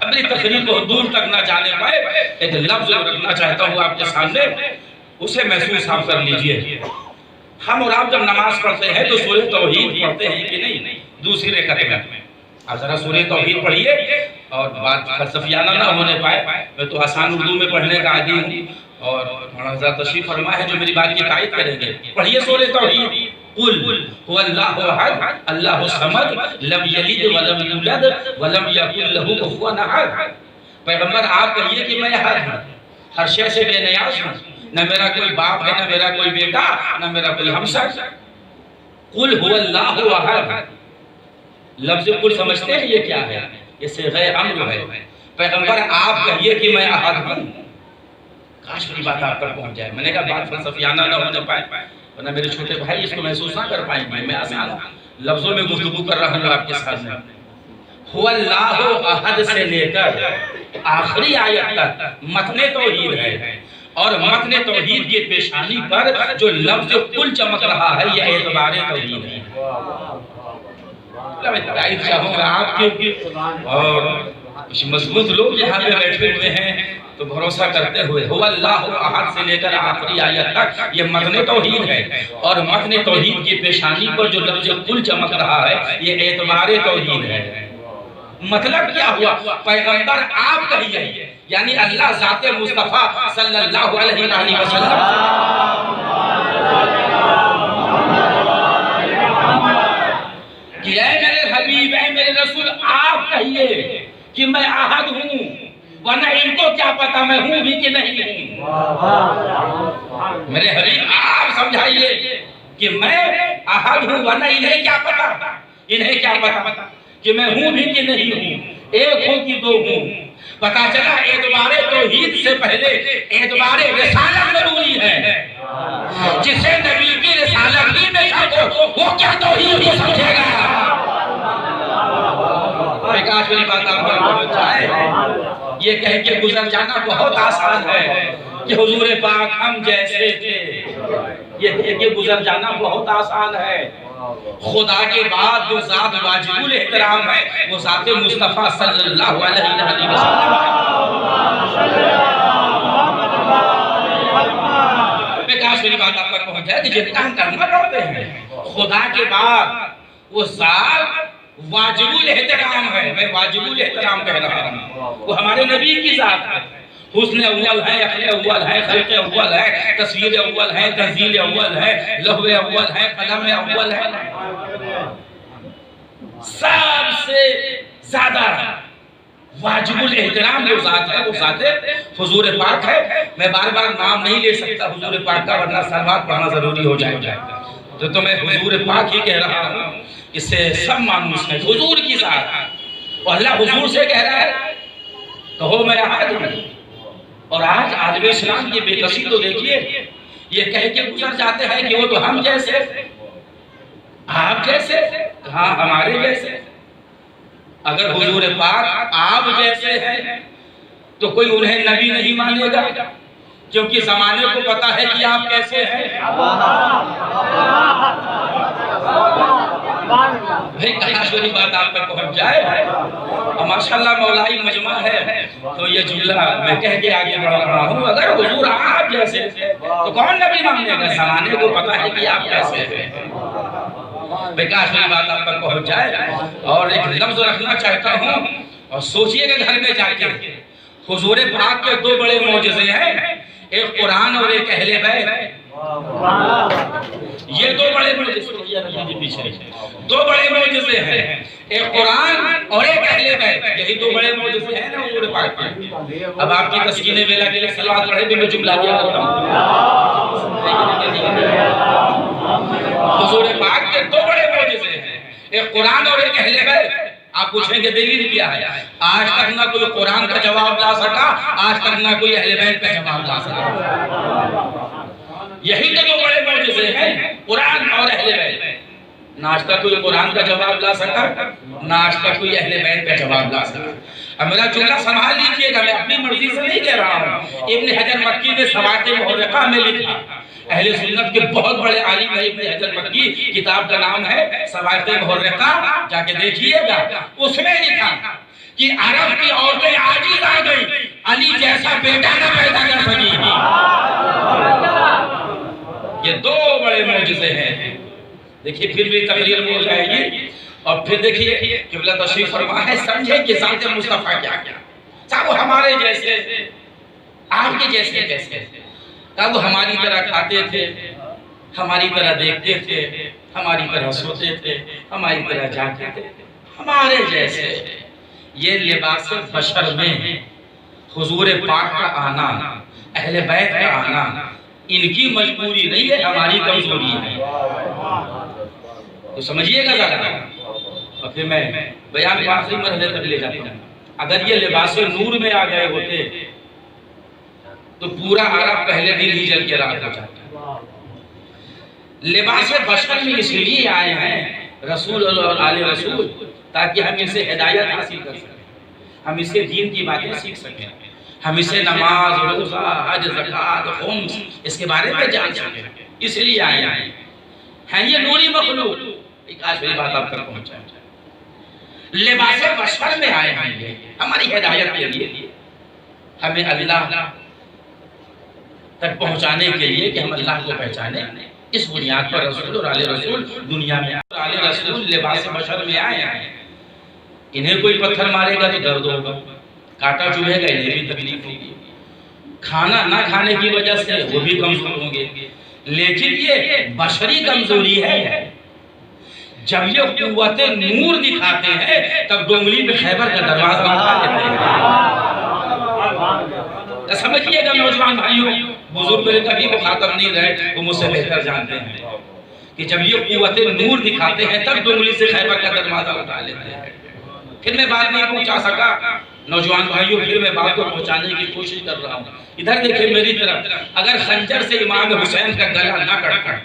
اپنی تقریر کو دور تک نہ جانے پائے ایک لفظ رکھنا چاہتا ہوں آپ کے سامنے، اسے محسوس آپ کر لیجئے۔ ہم اور آپ جب نماز پڑھتے ہیں تو سورہ توحید پڑھتے ہیں کہ نہیں؟ دوسری رکعت میں آپ ذرا سورہ توحید پڑھیے، اور بات فلسفیانہ نہ ہونے پائے، میں تو آسان اردو میں پڑھنے کا عادی ہوں اور مولانا حضرت تشریف فرما ہے جو میری بات کی تائید کریں گے۔ پڑھیے سورہ توحید۔ قل هو اللہ احد اللہ الصمد لم یلد ولم یولد ولم یکن لہ کفوا احد۔ پیغمبر آپ کہیے کہ میں احد ہوں، ہر شے سے بے نیاز ہوں، نہ میرا کوئی باپ ہے، نہ میرا کوئی بیٹا، نہ میرا کوئی ہمسر۔ قل هو اللہ احد، لفظ قل سمجھتے ہیں یہ کیا ہے؟ یہ صیغہ امر ہے۔ پیغمبر آپ کہیے کہ میں احد ہوں۔ کاش میری بات آپ پر پہنچ جائے۔ میں نے کہا بات فلسفیانہ نہ ہونے پائے ورنہ میرے چھوٹے بھائی اس کو محسوس نہ کر پائیں گے، میں آسان لفظوں میں گفتگو کر رہا ہوں آپ کے سامنے۔ هو اللہ احد سے لے کر آخری آیت تک متن توحید ہے، اور متن توحید کی پیشانی پر جو لفظ قل چمک رہا ہے یہ اعتبار توحید ہے۔ میں تائید چاہوں گا آپ کے، اور کچھ مضبوط لوگ یہاں پہ بیٹھے ہوئے ہیں تو بھروسہ کرتے ہوئے هو اللہ احد سے لے کر آخری آیت تک یہ متن توحید ہے، اور متن توحید کی پیشانی پر جو لفظ قل چمک رہا ہے یہ اعتبار توحید ہے۔ مطلب کیا ہوا؟ پیغمبر آپ کہیے، یعنی اللہ ذات مصطفیٰ صلی اللہ علیہ وآلہ وسلم کہ اے میرے حبیب، اے میرے رسول، آپ کہیے کہ میں احد ہوں، ورنہ ان کو کیا پتا میں ہوں بھی کہ نہیں ہوں۔ میرے حبیب آپ سمجھائیے کہ میں احد ہوں، ورنہ انہیں کیا پتا، انہیں کیا پتا کہ میں ہوں بھی کہ نہیں ہوں، ایک ہوں کہ دو ہوں، پتا چلا اعتبار توحید سے پہلے اعتبار رسالت ضروری ہے. جسے نبی کی رسالت ہی نہیں سمجھو وہ کیا توحید ہی سمجھے گا. ایک آج والی بات آپ کو بہت چاہے یہ کہہ کے گزر جانا بہت آسان ہے کہ حضور پاک ہم جیسے تھے. یہ کہہ کے گزر جانا بہت آسان ہے. خدا کے بعد جو ذات واجب الاحترام ہے وہ ذات مصطفیٰ صلی اللہ علیہ وسلم ہے. کاش میری بات آپ پر پہنچ جائے کہ جتنا ہم کلمہ پڑھتے ہیں خدا کے بعد وہ ذات واجب الاحترام ہے. میں واجب الاحترام کہہ رہا ہوں. وہ ہمارے نبی کی ذات ہے. حسن اول ہے، عقل اول ہے، خلق اول ہے، تصویر اول ہے، تنزیل اول ہے، لوح اول ہے، قلم اول ہے. سب سے زیادہ واجب الاحترام جو ذات ہے وہ ذات حضور پاک ہے. میں بار بار نام نہیں لے سکتا حضور پاک کا ورنہ صلوات پڑھنا ضروری ہو جائے گا. تو میں حضور پاک ہی کہہ رہا ہوں. اس سے سب مانوس ہے حضور کی ذات. اور اللہ حضور سے کہہ رہا ہے کہو میں آج ہوں. اور آج عالم اسلام کی بے کسی تو دیکھیے یہ کہہ کے گزر جاتے ہیں کہ وہ تو ہم جیسے، آپ جیسے، ہاں ہمارے جیسے. اگر حضور پاک آپ جیسے ہیں تو کوئی انہیں نبی نہیں مانے گا کیونکہ زمانے کو پتا ہے کہ آپ کیسے ہیں. بھئی کہاشوری بات آپ پر پہنچ جائے. اور ماشاءاللہ مولائی مجمع ہے تو یہ جملہ میں کہہ کے آگے بڑھ رہا ہوں. اگر حضور آپ جیسے تو کون نبی ماننے گا؟ زمانے کو پتا ہے کہ آپ کیسے ہیں. بھئی کہاشوری بات آپ پر پہنچ جائے. اور ایک لفظ رکھنا چاہتا ہوں اور سوچئے کہ گھر میں جا کے حضور پاک کے دو بڑے معجزے ہیں، ایک قرآن اور ایک اہل بیت. یہ دو بڑے معجزے دو بڑے معجزے ہیں، ایک قرآن اور ایک اہل بیت. یہی دو بڑے معجزے ہیں نا حضور پاک کے. اب آپ کی تسکین ویلا کے لیے صلوات پڑھے بھی میں جملہ دیا کرتا ہوں. حضور پاک کے دو بڑے معجزے ہیں، ایک قرآن اور ایک اہل بیت. آپ پوچھیں گے دلیل کیا ہے؟ آج تک نہ کوئی قرآن کا جواب لا سکا، آج تک نہ کوئی اہل بیت کا جواب لا سکا. یہی تو دو بڑے معجزے ہیں، قرآن اور اہل بیت. نہ آج تک کوئی قرآن کا جواب لا سکا، نہ آج تک کوئی اہل بیت کا جواب لا سکا. اب میرا جملہ سنبھال لیجئے گا، میں اپنی مرضی سے نہیں کہہ رہا ہوں. ابن حجر مکی نے سوات محرقہ میں لکھا. اہل سنت کے بہت بڑے عالم ہے ابن حجر مکی، کتاب کا نام ہے سوات محرقہ، جا کے دیکھیے گا. اس میں لکھا کہ عرب کی عورتیں عاجز آ گئی، علی جیسا بیٹا نہ پیدا کر سکی. یہ دو بڑے معجزے ہیں. دیکھیے پھر بھی تقریر ہو جائے گی. اور پھر دیکھیے قبلہ تشریف فرما ہے، سمجھے کہ ذات مصطفیٰ کیا کیا. صاحب وہ ہمارے جیسے، آپ کے جیسے کیسے. وہ ہماری طرح کھاتے تھے، ہماری طرح دیکھتے تھے، ہماری طرح سوتے تھے، ہماری طرح جاگتے تھے، ہمارے جیسے. یہ لباس بشر میں حضور پاک کا آنا، اہل بیت کا آنا ان کی مجبوری نہیں ہے، ہماری کمزوری ہے. تو سمجھیے گا ذرا. اور پھر میں بیان کے آخری مرحلے تک لے جاتا ہوں. اگر یہ لباس نور میں آ گئے ہوتے تو پورا عرب پہلے دن ہی جل کے راہ ہو جاتا. لباس بشر میں اس لیے آئے ہیں رسول اور آل رسول تاکہ ہم اسے ہدایت حاصل کر سکیں، ہم اسے دین کی باتیں سیکھ سکیں، ہم اسے نماز، روزہ، حج، زکوٰۃ، خمس اس کے بارے میں جان سکیں. اس لیے آئے ہیں. یہ نوری مخلوق. ایک آج میری بات آپ تک پہنچائیں. لباس بشر میں آئے ہیں یہ ہماری ہدایت کے لیے، ہمیں اللہ تک پہنچانے کے لیے کہ ہم اللہ کو پہچانے. اس بنیاد پر رسول اور آل رسول دنیا میں آل رسول لباس بشر میں آئے ہیں. انہیں کوئی پتھر مارے گا تو درد ہوگا، کاٹا چبھے گا انہیں بھی تکلیف ہوگی، کھانا نہ کھانے کی وجہ سے وہ بھی کمزور ہوں گے. لیکن یہ بشری کمزوری ہے. جب یہ قوت نور دکھاتے ہیں تب ڈونگلی میں خیبر کا دروازہ اٹھا لیتے ہیں. سمجھئے گا نوجوان بھائیوں، بزرگ میرے کبھی مخاطب نہیں رہے، وہ مجھ سے بہتر جانتے ہیں کہ جب یہ قوت نور دکھاتے ہیں تب ڈونگلی سے خیبر کا دروازہ اٹھا لیتے ہیں. پھر میں بات نہیں پہنچا سکا نوجوان بھائیوں پھر میں بات کو پہنچانے کی کوشش کر رہا ہوں. ادھر دیکھیں میری طرف, اگر خنجر سے امام حسین کا گلا نہ کٹتا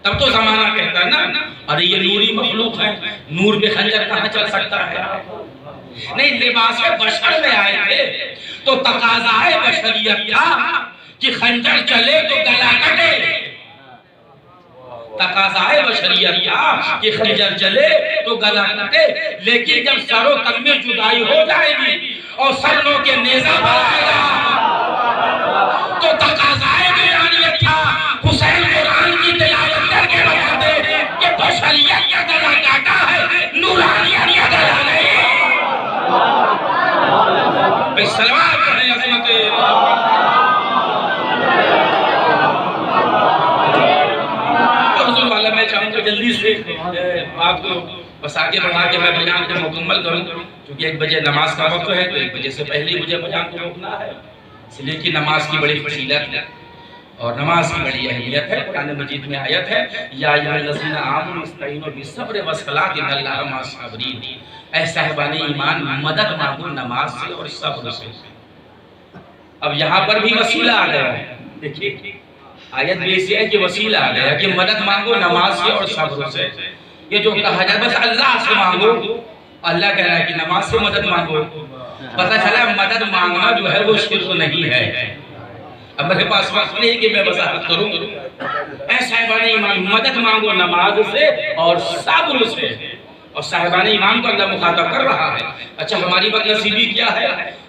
تب تو زمانہ کہتا ہے نا ارے یہ نوری مخلوق ہے, نور پہ خنجر کہاں چل سکتا ہے. نہیں, لباس بشر میں آئے تھے تو تقاضائے بشریت تھا کہ خنجر چلے تو گلا کٹے. تقاضائے بشریت تھا کہ خنجر چلے تو گلا کٹے. لیکن جب سر و تن میں جدائی ہو جائے گی اور سروں کے نیزہ بڑھائے گا تو تقاضائے بیانیت تھا حسین قرآن کی تلاوت کر کے بتا دے کہ بشریت کا گلا کاٹا ہے, نورانیت کا گلا نہیں. سلوات پڑھیں عظمت حضور والا. میں چاہوں گا جلدی سے بات کو بس آگے بڑھا کے میں بیان کو مکمل کروں, کیونکہ 1 بجے نماز کا وقت ہے تو 1 بجے سے پہلے مجھے بیان کو روکنا ہے. اس لیے کہ نماز کی بڑی فضیلت ہے اور نماز کی بڑی اہمیت ہے. قرآن مجید میں آیت ہے یا ایھا الذین آمنوا استعینوا بالصبر والصلاۃ ان اللہ مع الصابرین. اے صاحبان ایمان, مدد مانگو نماز سے اور صبر سے. اب یہاں پر بھی وسیلہ آ گیا ہے. دیکھیے آیت میں اس ہے کہ وسیلہ آ گیا کہ مدد مانگو نماز سے اور صبر سے. یہ جو کہا جائے بس اللہ سے مانگو, اللہ کہہ رہا ہے کہ نماز سے مدد مانگو. پتہ چلا مدد مانگنا جو ہے وہ شرک نہیں ہے. اب میرے پاس وقت نہیں کہ میں وضاحت کروں. اے صاحبان ایمان, مدد مانگو نماز سے اور صبر سے. اور صاحبان ایمان کو اللہ مخاطب کر رہا ہے. اچھا ہماری بد نصیبی کیا ہے,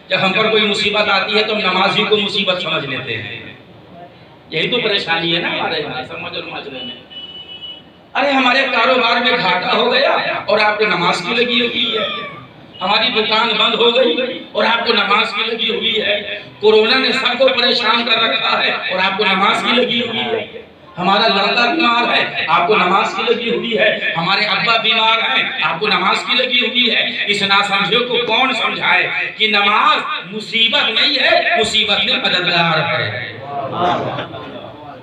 جب ہم پر کوئی مصیبت آتی ہے تو نماز ہی کو مصیبت سمجھ لیتے ہیں. یہی تو پریشانی ہے نا ہمارے یہاں سمجھ اور معاشرے میں. ارے ہمارے کاروبار میں گھاٹا ہو گیا اور آپ کو نماز کی لگی ہوئی ہے. ہماری دکان بند ہو گئی اور آپ کو نماز کی لگی ہوئی ہے. کورونا نے سب کو پریشان کر رکھا ہے اور آپ کو نماز کی لگی ہوئی ہے. ہمارا لڑکا بیمار ہے, آپ کو نماز کی لگی ہوئی ہے. ہمارے ابا بیمار ہیں, آپ کو نماز کی لگی ہوئی ہے. اس ناسمجھے کو کون سمجھائے کہ نماز مصیبت نہیں ہے, مصیبت میں مددگار ہے.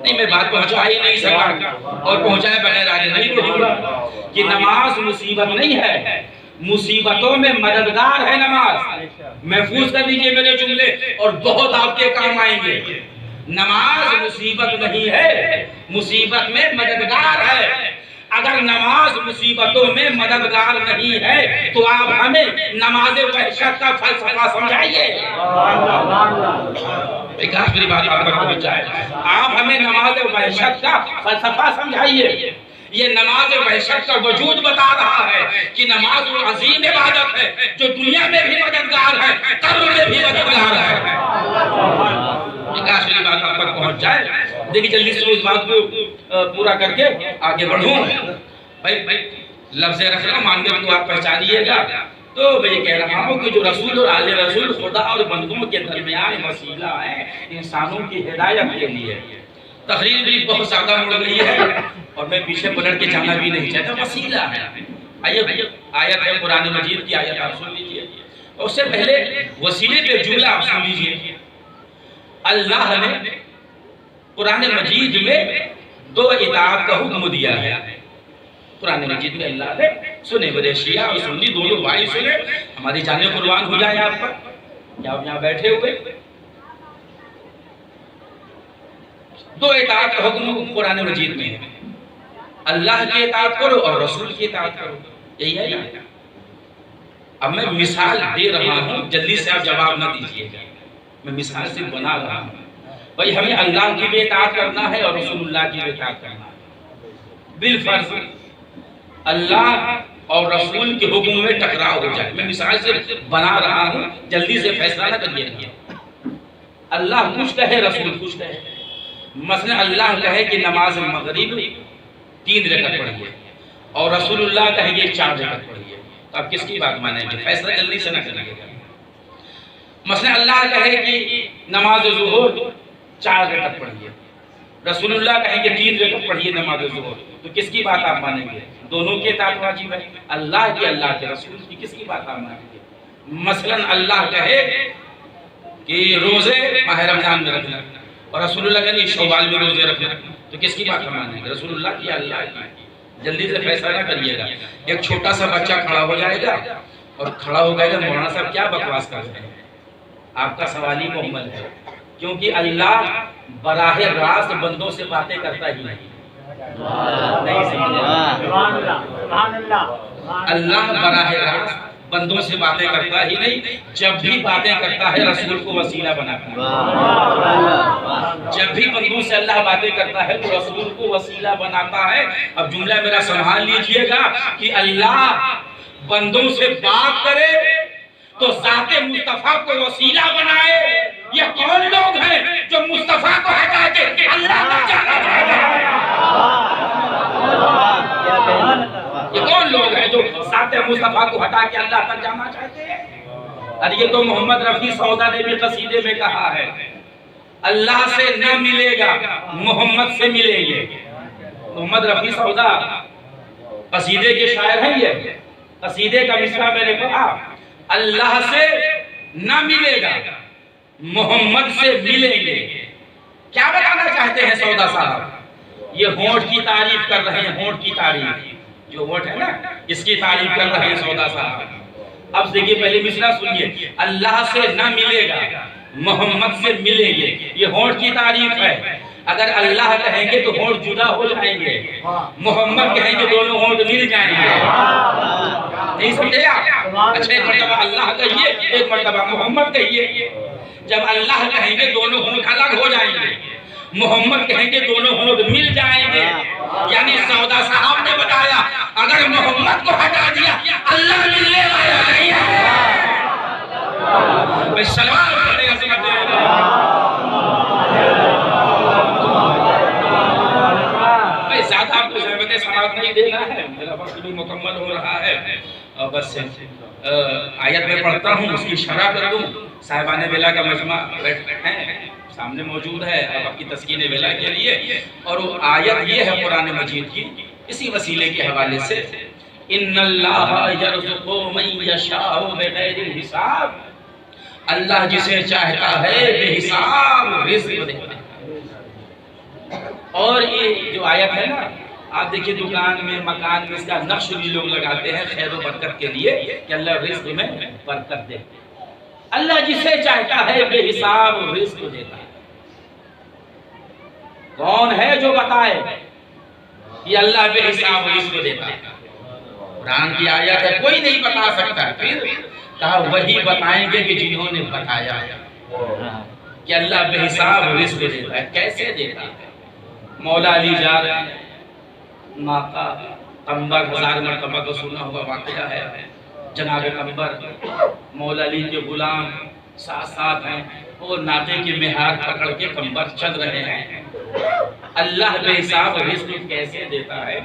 نہیں, میں بات پہنچا ہی نہیں سکا اور پہنچائے بغیر آگے نہیں بڑھوں کہ نماز مصیبت نہیں ہے, مصیبتوں میں مددگار ہے نماز. محفوظ کر لیجئے میرے جملے اور بہت آپ کے کام آئیں گے. نماز مصیبت نہیں ہے, مصیبت میں مددگار ہے. اگر نماز مصیبتوں میں مددگار نہیں ہے تو آپ ہمیں نماز وحشت کا فلسفہ سمجھائیے. ایک آخری بات آپ تک پہنچ جائے, آپ ہمیں نماز وحشت کا فلسفہ سمجھائیے. یہ نماز وحشت کا وجود بتا رہا ہے کہ نماز وہ عظیم عبادت ہے جو دنیا میں بھی مددگار ہے, قبر میں بھی مددگار ہے. ایک آخری بات آپ تک پہنچ جائے. دیکھیں جلدی سے اس بات کو پورا کر کے آگے بڑھوں. بھائی لفظ رکھنا مانگے تو آپ پہچانیے گا. تو میں یہ کہہ رہا ہوں کہ جو رسول اور آل رسول خدا اور بندوں کے درمیان وسیلہ ہیں انسانوں کی ہدایت کے لیے. تقریر بھی بہت زیادہ مڑ گئی ہے اور میں پیچھے پلٹ کے جانا بھی نہیں چاہتا. وسیلہ ہے. آئیے آیت ہے قرآن مجید کی آیت آپ سن لیجئے. اور اس سے پہلے وسیلے پہ جملہ آپ سن لیجئے. اللہ نے قرآن مجید میں 2 اطاعت کا حکم دیا ہے. قرآن مجید میں اللہ نے سنے میرے شیعہ اور سنی دونوں بھائی سنے, ہماری جانیں قربان ہو جائے آپ پر. کیا آپ یہاں بیٹھے ہوئے 2 اطاعت کا حکم قرآن مجید میں ہے. اللہ کی اطاعت کرو اور رسول کی اطاعت کرو. یہی ہے نا. اب میں مثال دے رہا ہوں, جلدی سے آپ جواب نہ دیجئے گا, میں مثال سے بنا رہا ہوں. بھئی ہمیں اللہ کی بھی اطاعت کرنا ہے اور رسول اللہ کی بھی اطاعت کرنا ہے. بالفرض اللہ اور رسول کے حکم میں ٹکراؤ ہو جائے. میں مثال سے بنا رہا ہوں, جلدی سے فیصلہ نہ کریے. اللہ کچھ کہے, رسول کچھ کہے. مثلا اللہ کہے کہ نماز مغرب 3 رکعت پڑھیے اور رسول اللہ کہے کہ 4 رکعت پڑھیے. تو آپ کس کی بات مانیں گے؟ فیصلہ جلدی سے نہ کریے گا. مثلا اللہ کہے کہ نماز ظہر 4 رکعت پڑھیے, رسول اللہ کہیں کہ 3 رکعت پڑھیے نماز ظہر. تو کس کی بات آپ مانیں گے؟ دونوں کی اطاعت واجب ہے, اللہ کی, اللہ کے رسول کی. کس کی بات آپ مانیں گے؟ مثلا اللہ کہے کہ روزے ماہ رمضان میں رکھنا اور رسول اللہ کہے کہ شوال میں روزے رکھنا. تو کس کی بات ہم مانیں گے؟ رسول اللہ کی, اللہ کی. جلدی سے فیصلہ نہ کریے گا. ایک چھوٹا سا بچہ کھڑا ہو جائے گا اور کھڑا ہو گئے کہ مولانا صاحب کیا بکواس کر رہے ہیں، آپ کا سوال ہی مکمل ہے، کیونکہ اللہ براہ راست بندوں سے باتیں کرتا ہی نہیں۔ اللہ براہ راست بندوں سے باتیں کرتا ہی نہیں، جب بھی باتیں کرتا ہے رسول کو وسیلہ بناتا ہے۔ جب بھی بندوں سے اللہ باتیں کرتا ہے تو رسول کو وسیلہ بناتا ہے۔ اب جملہ میرا سنبھال لیجئے گا کہ اللہ بندوں سے بات کرے تو ذات مصطفیٰ کو وسیلہ بنائے۔ یہ کون لوگ ہیں جو مصطفیٰ کو ہٹا کے اللہ تک جانا چاہتے ہیں؟ یہ کون لوگ ہیں جو ذات مصطفیٰ کو ہٹا کے اللہ تک جانا چاہتے ہیں؟ اور یہ تو محمد رفیع سودا نے بھی قصیدے میں کہا ہے، اللہ سے نہ ملے گا محمد سے ملیں گے۔ محمد رفیع سودا قصیدے کے شاعر ہیں۔ یہ قصیدے کا مصرع میں نے کہا، اللہ سے نہ ملے گا محمد سے ملیں گے۔ کیا بتانا چاہتے ہیں سودا صاحب؟ یہ ہونٹ کی تعریف کر رہے ہیں، ہونٹ کی تعریف، جو ہونٹ ہے نا اس کی تعریف کر رہے ہیں سودا صاحب۔ اب دیکھیے پہلے مصرع سنیے، اللہ سے نہ ملے گا محمد سے ملیں گے، یہ ہونٹ کی تعریف ہے۔ اگر اللہ کہیں گے تو ہونٹ جدا ہو جائیں گے، محمد کہیں گے دونوں ہونٹ مل جائیں گے۔ نہیں سمجھے آپ؟ اچھا ایک مرتبہ اللہ کہیے، ایک مرتبہ محمد کہیے۔ جب اللہ کہیں گے دونوں ہونٹ الگ ہو جائیں گے، محمد کہیں گے دونوں ہونٹ مل جائیں گے۔ یعنی سودا صاحب نے بتایا اگر محمد کو ہٹا دیا اللہ ملنے والا نہیں ہے۔ میں سلام کرے عظمت میں زیادہ آپ کو زحمت سماعت نہیں دینا ہے، میرا وقت بھی مکمل ہو رہا ہے۔ بس آیت میں پڑھتا ہوں، اس کی شرح کر دوں۔ صاحبان ویلا کا مجمع ہے سامنے موجود ہے اب آپ کی تسکین ویلا کے لیے، اور وہ آیت یہ ہے قرآن مجید کی، اسی وسیلے کے حوالے سے، ان اللہ یرزق من یشاء بغیر حساب، اللہ جسے چاہتا ہے بے حساب رزق دیتا ہے۔ اور یہ جو آیت ہے نا، آپ دیکھیں دکان میں مکان میں اس کا نقش بھی لوگ لگاتے ہیں خیر و برکت کے لیے کہ اللہ رزق میں برکت دے۔ اللہ جسے چاہتا ہے بے حساب رزق دیتا ہے۔ کون ہے جو بتائے کہ اللہ بے حساب رزق دیتا ہے؟ قرآن کی آیت ہے، کوئی نہیں بتا سکتا۔ پھر کہا وہی بتائیں گے کہ جنہوں نے بتایا کہ اللہ بے حساب رزق دیتا ہے۔ کیسے دیتا ہے؟ مولا علی جا رہے ہیں، ناقہ قمبر 1000 مرتبہ کو سنا ہوا واقعہ ہے۔ جناب قمبر مولا علی کے غلام ساتھ ساتھ ہیں، وہ ناقے کی مہار پکڑ کے قمبر چل رہے ہیں۔ اللہ بے حساب رزق کیسے دیتا ہے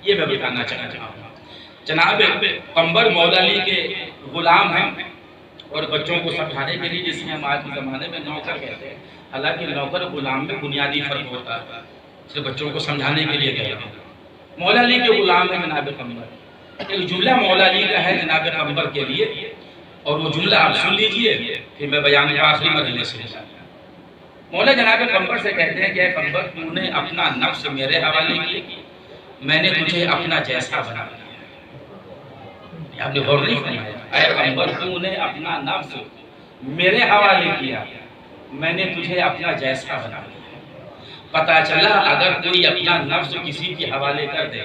یہ میں بتانا چاہتا ہوں۔ جناب قمبر مولا علی کے غلام ہیں، اور بچوں کو سمجھانے کے لیے جس میں ہم آج کے زمانے میں نوکر کہتے ہیں، حالانکہ نوکر غلام میں بنیادی فرق ہوتا ہے، صرف بچوں کو سمجھانے کے لیے کہہ رہا ہوں۔ مولا علی کے غلام ہیں جناب قمبر۔ ایک جملہ مولا علی کا ہے جناب قمبر کے لیے، اور وہ جملہ آپ سن لیجئے، پھر میں بیان کے آخری مرحلے سے مولا جناب قمبر سے کہتے ہیں کہ اے قمبر، تو نے اپنا نفس میرے حوالے کی، میں نے تجھے اپنا جیسا بنا دیا۔ آپ نے غور نہیں فرمایا؟ اے قمبر، تو نے اپنا نفس میرے حوالے کیا، میں نے تجھے اپنا جیسا بنا دیا۔ پتہ چلا اگر کوئی اپنا نفس کسی کے حوالے کر دے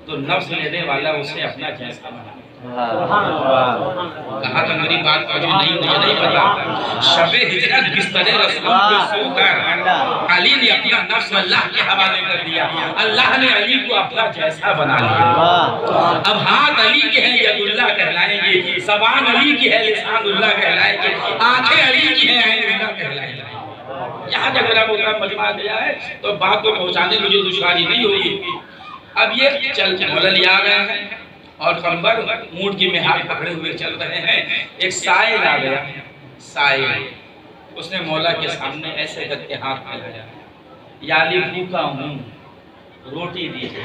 تو نفس لینے والا اسے اپنا جیسا بنا دے۔ کہا تو میری بات کو جو نہیں مجھے نہیں پتا۔ شب ہجرت بستر رسول پہ سو کر علی نے اپنا نفس اللہ کے حوالے کر دیا، اللہ نے علی کو اپنا جیسا بنا لیا۔ اب ہاتھ علی کے ہیں ید اللہ کہلائیں گے، زبان علی کی ہے لسان اللہ کہلائیں گے، آنکھیں علی کی ہیں عین اللہ کہلائیں گے۔ یہاں جب میرا محترم مجمع گیا ہے تو بات کو پہنچانے مجھے دشواری نہیں ہوئی۔ اب یہ چل مولا علی آ گئے ہیں اور قمبر اونٹ کی مہار پکڑے ہوئے چل رہے ہیں۔ ایک سائل آ گیا، سائل، اس نے مولا کے سامنے ایسے کر کے ہاتھ پھیلایا، یا علی بھوکا ہوں روٹی دیجیے۔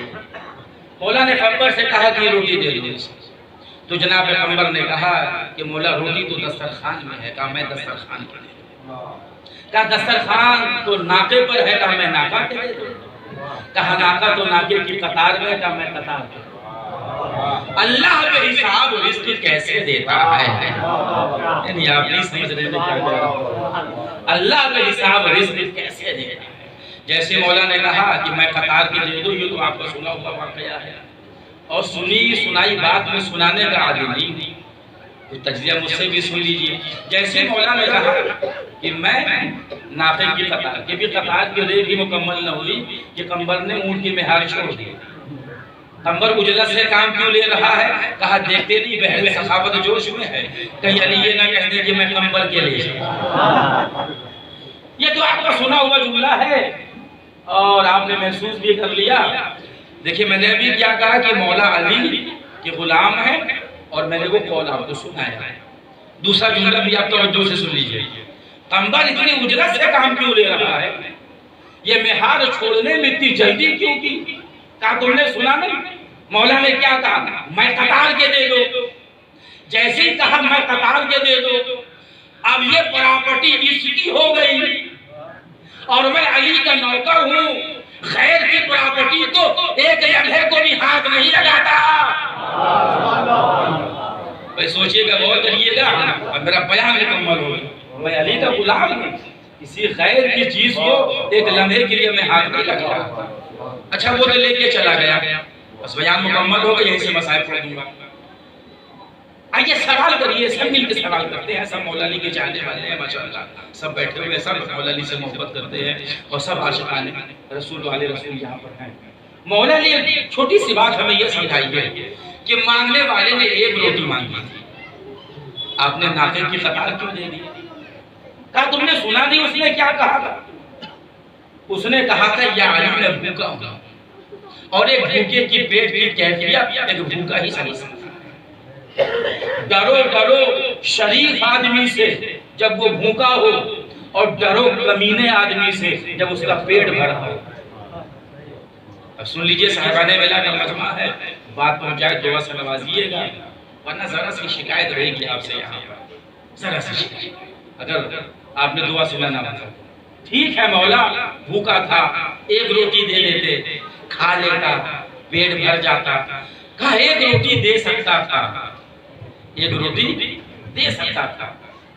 مولا نے قمبر سے کہا کہ روٹی دے دو۔ تو جناب قمبر نے کہا کہ مولا روٹی تو دسترخوان میں ہے۔ کہا میں دسترخوان کے دے دوں۔ کہا دسترخوان تو ناقے پر ہے۔ کہا میں ناقہ کے دے دوں۔ کہا ناقہ تو ناقے کی قطار میں ہے۔ کہا میں قطار کے دے دوں۔ اللہ بے حساب رزق رزق کیسے دیتا ہے. یعنی آپ نہیں سمجھ رہے کیا کہہ رہا ہوں. اللہ کا حساب رزق کیسے دیتا ہے. جیسے مولا نے کہا کہ میں قطار کی دے دوں، یہ تو آپ کا سنا ہوا واقعہ ہے، اور سنی سنائی بات میں سنانے کا عادل نہیں. تو تجزیہ مجھ سے بھی سن لیجئے. جیسے مولا نے کہا کہ میں ناقے کی قطار کی بھی قطار کی ریٹ ہی مکمل نہ ہوئی کہ قمبر نے اونٹ کی مہار چھوڑ دی. قمبر اجلت سے کام کیوں لے رہا ہے؟ کہا دیکھتے نہیں بہر سخاوت جوش میں ہے، کہیں علی یہ نہ کہہ دے کہ میں قمبر کے لیے. یہ تو آپ کا سنا ہوا جملہ ہے اور آپ نے محسوس بھی کر لیا. دیکھیں میں نے ابھی کیا کہا کہ مولا علی کے غلام ہیں اور میں نے وہ قول آپ کو سنایا ہے. دوسرا جملہ بھی آپ توجہ سے سن لیجئے. قمبر اتنی اجلت سے کام کیوں لے رہا ہے؟ یہ مہار چھوڑنے میں اتنی جلدی کیوں کی؟ کہا تم نے سنا نہیں مولا نے کیا کہا؟ میں قطار کے دے دو. جیسے ہی کہا میں قطار کے دے دو، اب یہ پراپرٹی اس کی ہو گئی اور میں علی کا نوکر ہوں. خیر کی پراپرٹی تو ایک لمحے کو بھی ہاتھ نہیں لگاتا. بھئی سوچئے گا، غور کریے گا، اب میرا بیان مکمل ہو گیا. میں علی کا غلام ہوں، کسی خیر کی چیز کو ایک لمحے کے لیے میں ہاتھ نہیں لگاتا. اچھا وہ تو لے کے چلا گیا، بس بیان مکمل ہو گیا، یہیں سے مسائل پڑھ دوں گا. آئیے سوال کریے، سب مل کے سوال کرتے ہیں. سب مولا علی کے چاہنے والے ہیں ماشاءاللہ، سب بیٹھے ہوئے سب مولا علی سے محبت کرتے ہیں اور سب عاشقان رسول والے رسول یہاں پر ہیں. مولا علی ایک چھوٹی سی بات ہمیں یہ سمجھائی ہے کہ مانگنے والے نے ایک روٹی مانگی تھی، آپ نے ناقے کی قطار کیوں دے دی؟ کہا تم نے سنا نہیں اس نے کیا کہا تھا؟ اس نے کہا تھا یا علی میں بھوکا ہوں، اور ایک بھوکے کی پیٹ کی کیفیت ایک بھوکا ہی سمجھ سکتا. ڈرو ڈرو شریف آدمی سے جب وہ بھوکا ہو، اور ڈرو کمینے آدمی سے جب اس کا پیٹ بھرا ہو. اب سن لیجئے صاحبان ویلا کا مجمع ہے، بات پہنچائے دعا سے نوازیے گا، ورنہ ذرا سی شکایت رہے گی آپ سے یہاں پر، ذرا سی شکایت اگر آپ نے دعا سننا نہ. ٹھیک ہے مولا بھوکا تھا، ایک روٹی دے دیتے، کھا لیتا، پیٹ بھر جاتا. کہا ایک روٹی دے سکتا تھا، ایک روٹی دے سکتا تھا،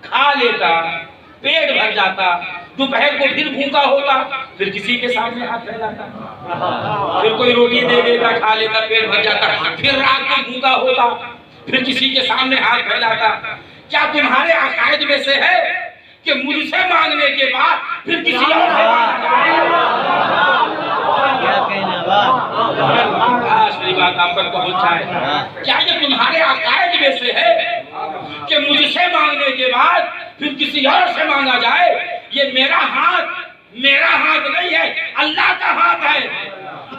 کھا لیتا، پیٹ بھر جاتا. دوپہر کو پھر بھوکا ہوتا، پھر کسی کے سامنے ہاتھ پھیلاتا، پھر کوئی روٹی دے دیتا، کھا لیتا، پیٹ بھر جاتا. پھر رات کو بھوکا ہوتا، پھر کسی کے سامنے ہاتھ پھیلاتا. کیا تمہارے عقائد میں سے ہے کہ مجھ سے مانگنے کے بعد پھر کسی اور سے مانگنا؟ میری بات آپ پر پہنچ جائے. کیا یہ تمہارے عقائد میں سے ہے کہ مجھ سے مانگنے کے بعد پھر کسی اور سے مانگا جائے؟ یہ میرا ہاتھ نہیں ہے، اللہ کا ہاتھ ہے.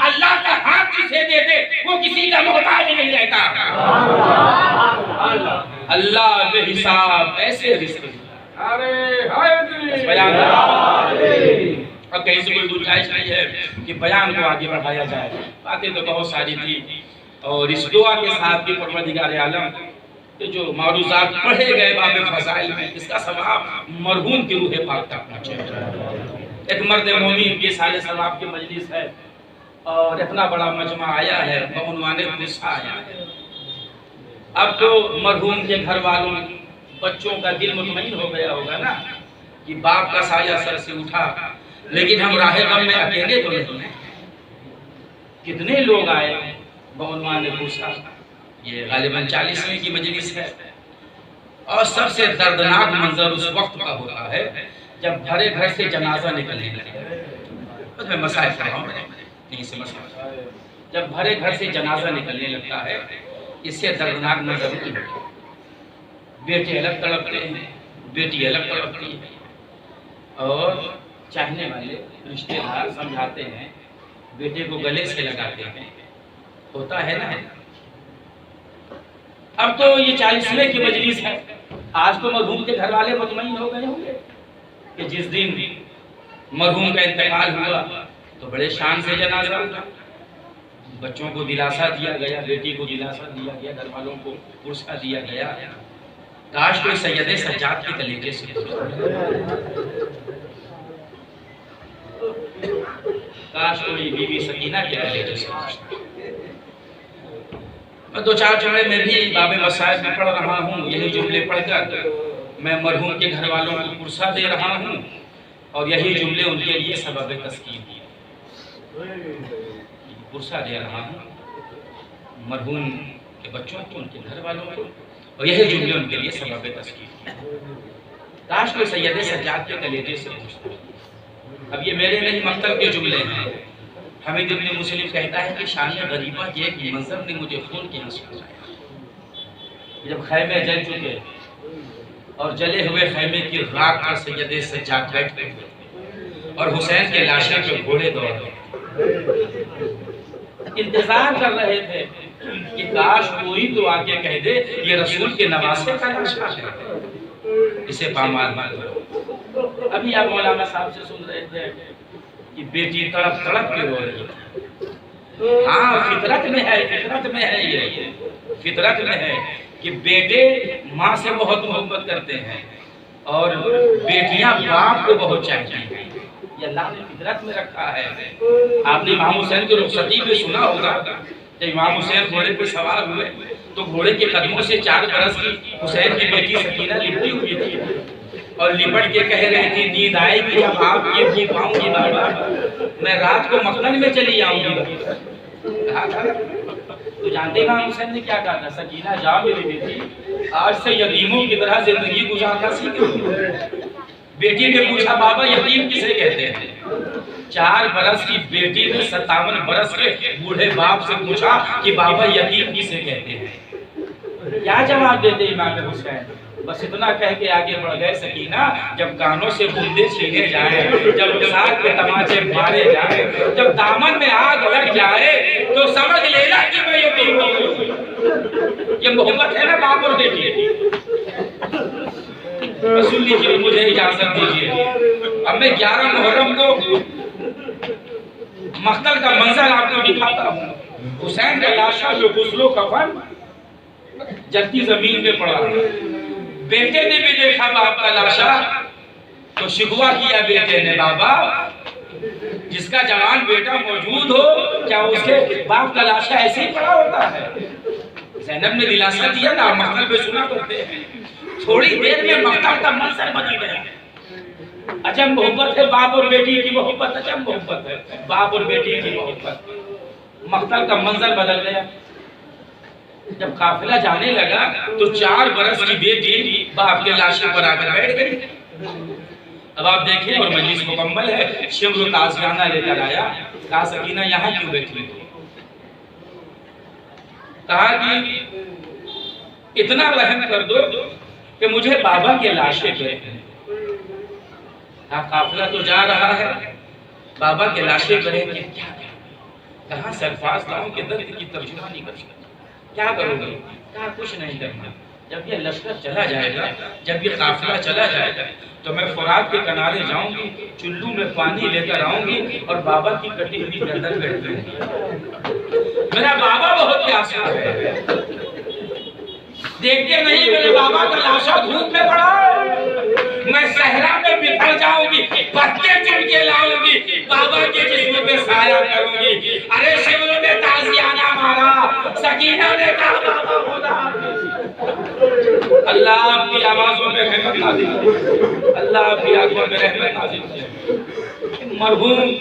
اللہ کا ہاتھ کسے دے دے وہ کسی کا محتاج نہیں رہتا. اللہ بے حساب ایسے رزق. اب کہیں سے کوئی گنجائش نہیں ہے کہ بیان کو آگے بڑھایا جائے. باتیں تو بہت ساری تھی، اور اس دعا کے ساتھ بھی پروردگار عالم جو معروضات پڑھے گئے باب فضائل میں، اس کا ثواب مرحوم کی روح پاک تک پہنچے. ایک مرد مومن کی سال ثواب کی مجلس ہے اور اتنا بڑا مجمع آیا ہے، بعنوان غصہ آیا ہے. اب تو مرحوم کے گھر والوں بچوں کا دل مطمئن ہو گیا ہوگا نا کہ باپ کا سایہ سر سے اٹھا، لیکن ہم راہ غم میں اکیلے تو نہیں ہیں. کتنے لوگ آئے بعنوان غصہ. یہ غالباً 40ویں کی مجلس ہے، اور سب سے دردناک منظر اس وقت کا ہوتا ہے جب بھرے گھر سے جنازہ نکلنے لگے. بس میں مسائل کر رہا ہوں، نہیں سے مسائل. جب بھرے گھر سے جنازہ نکلنے لگتا ہے، اس سے دردناک منظر نہیں ہوتا. بیٹے الگ تڑپتے ہیں، بیٹی الگ تڑپتی ہے، اور چاہنے والے رشتے دار سمجھاتے ہیں، بیٹے کو گلے سے لگاتے ہیں. ہوتا ہے نا. اب تو یہ 40ویں کی مجلس ہے. آج تو مرحوم کے گھر والے مطمئن ہو گئے ہوں گے کہ جس دن مرحوم کا انتقال ہوا تو بڑے شان سے جنازہ اٹھا. بچوں کو دلاسا دیا گیا، بیٹی کو دلاسا دیا گیا، گھر والوں کو پرسہ دیا گیا. کاش کوئی سید سجاد کے کلیجے سے کاش کوئی بی بی سکینہ کے کلیجے سے. اور دو چار جملے میں بھی باب وسائل میں پڑھ رہا ہوں، یہی جملے پڑھ کر میں مرحوم کے گھر والوں کو پرسہ دے رہا ہوں، اور یہی جملے ان کے لیے سبب تسکین پرسہ دے رہا ہوں مرحوم کے بچوں کو، ان کے گھر والوں کو، اور یہی جملے ان کے لیے سبب تسکین۔ کاش کوئی سید سجاد کے کلیجے سے پوچھتا۔ اب یہ میرے نہیں مکتب کے جملے ہیں۔ حمید ابن مسلم کہتا ہے کہ شان غریبہ کی ایک منظر نے مجھے خون کے آنسو بہایا۔ جب خیمے جل چکے اور جلے ہوئے خیمے کی راکھ پر سید سجاد بیٹھے ہوئے اور حسین کے لاشے پہ گھوڑے دوڑ رہے، انتظار کر رہے تھے کہ کاش کوئی تو آ کے کہہ دے یہ رسول کے نواسے کا لاشا ہے، اسے پامال مت کرو۔ ابھی آپ مولانا صاحب سے سن رہے تھے کہ بیٹی تڑپ تڑپ کے رو رہی ہے۔ ہاں فطرت میں ہے، فطرت میں ہے، یہ فطرت میں ہے کہ بیٹے ماں سے بہت محبت کرتے ہیں اور بیٹیاں باپ کو بہت چاہتی ہیں، یہ اللہ نے فطرت میں رکھا ہے۔ آپ نے امام حسین کی رخصتی میں سنا ہوگا، جب امام حسین گھوڑے پہ سوار ہوئے تو گھوڑے کے قدموں سے 4 برس کی حسین کی بیٹی سکینہ لپٹی ہوئی تھی اور لپٹ کے کہہ رہی تھی نیند آئے گی جب آپ یہ بھی پاؤں گی بابا، میں رات کو مقتل میں چلی آؤں گی۔ تو جانتے امام حسین نے کیا کہا تھا؟ سکینہ جا میری بیٹی، آج سے یتیموں کی طرح زندگی گزارنا سیکھو۔ بیٹی نے پوچھا بابا یتیم کسے کہتے ہیں؟ 4 برس کی بیٹی نے 57 برس کے بوڑھے باپ سے پوچھا کہ بابا یتیم کسے کہتے ہیں؟ کیا جواب دیتے امام حسین؟ بس اتنا کہہ کے آگے بڑھ گئے سکینہ، جب کانوں سے بندے چھینے جائیں، جب وصال کے تماچے مارے جائیں، جب دامن میں آگ لگ جائے تو سمجھ لینا کہ میں یتیم ہوں۔ یہ محبت ہے نا باپ اور بیٹی۔ رسول لیجیے مجھے اجازت دیجیے، اب میں 11 محرم کو مقتل کا منظر آپ کو دکھاتا ہوں۔ حسین کا لاشا جو غسل و کفن جلتی زمین پہ پڑا، بیٹے نے بھی دیکھا باپ کا لاشا تو شکوہ کیا بیٹے نے، بابا جس کا جوان بیٹا موجود ہو کیا اس کے باپ کا لاشا ایسے ہی پڑا ہوتا ہے؟ زینب نے دلاسا دیا نا، مقتل پہ سنا کرتے ہیں، تھوڑی دیر میں مقتل کا منظر بدل گیا۔ عجب محبت ہے باپ اور بیٹی کی محبت، عجب محبت ہے باپ اور بیٹی کی محبت۔ مقتل کا منظر بدل گیا۔ جب قافلہ جانے لگا تو 4 برس کی بیٹی باپ کے لاشے پر آ کر بیٹھ گئی۔ اب آپ دیکھیں اور مجلس مکمل ہے، شمر و تازیانہ لے کر آیا، کہا سکینہ یہاں کیوں بیٹھی ہو؟ کہا کہ اتنا رحم کر دو کہ مجھے بابا کے لاشے پہ، کہا قافلہ تو جا رہا ہے، بابا کے لاشے پہ کہ کیا کہاں سرفاز لاؤں کہ درد کی ترجمہ نہیں کر سکتا، کیا کرو گے؟ کہا کچھ نہیں کرنا، جب یہ لشکر چلا جائے گا، جب یہ قافلہ چلا جائے گا تو میں فرات کے کنارے جاؤں گی، چلو میں پانی لے کر آؤں گی اور بابا کی کٹی ہوئی گردن بیٹھ دوں گی۔ میرا بابا بہت پیاسا ہے، دیکھتے نہیں میرے بابا کا لاشا دھوپ میں پڑا ہے، میں صحرا میں بکھر جاؤں گی، پتے چن کے لاؤں گی، بابا کے جسم پہ سایہ کروں گی۔ ارے شمر نے تازیانہ مارا، سکینہ نے کہا بابا خدا حافظ۔ اللہ آپ کی آوازوں میں رحمت نازل کرے، اللہ آپ کی آنکھوں میں رحمت نازل کرے۔ مرحوم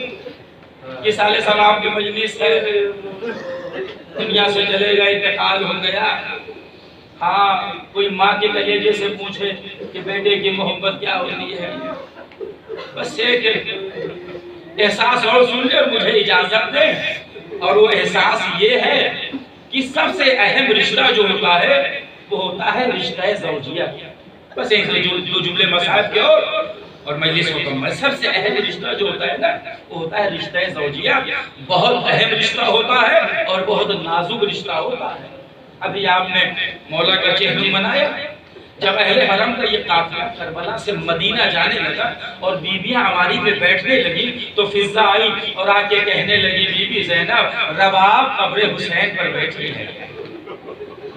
یہ سال ثواب کی مجلس ہے، دنیا سے چلے گئے، انتقال ہو گیا۔ ہاں کوئی ماں کے کلیجے سے پوچھے کہ بیٹے کی محبت کیا ہوتی ہے، بس ایک احساس اور سن لے اور مجھے اجازت دے، اور وہ احساس یہ ہے کہ سب سے اہم رشتہ جو ہوتا ہے وہ ہوتا ہے رشتہ زوجیہ۔ بس ایک دو جملے مصاحب کے اور مجلس مکمل۔ سب سے اہم رشتہ جو ہوتا ہے نا وہ ہوتا ہے رشتہ زوجیہ، بہت اہم رشتہ ہوتا ہے اور بہت نازک رشتہ ہوتا ہے۔ ابھی آپ نے مولا کا چہرہ منایا، جب اہل حرم کا یہ قافلہ کربلا سے مدینہ جانے لگا اور بیویاں عواری پہ بیٹھنے لگی تو فضا آئی اور آ کے کہنے لگی بی بی زینب رباب قبر حسین پر بیٹھی ہے۔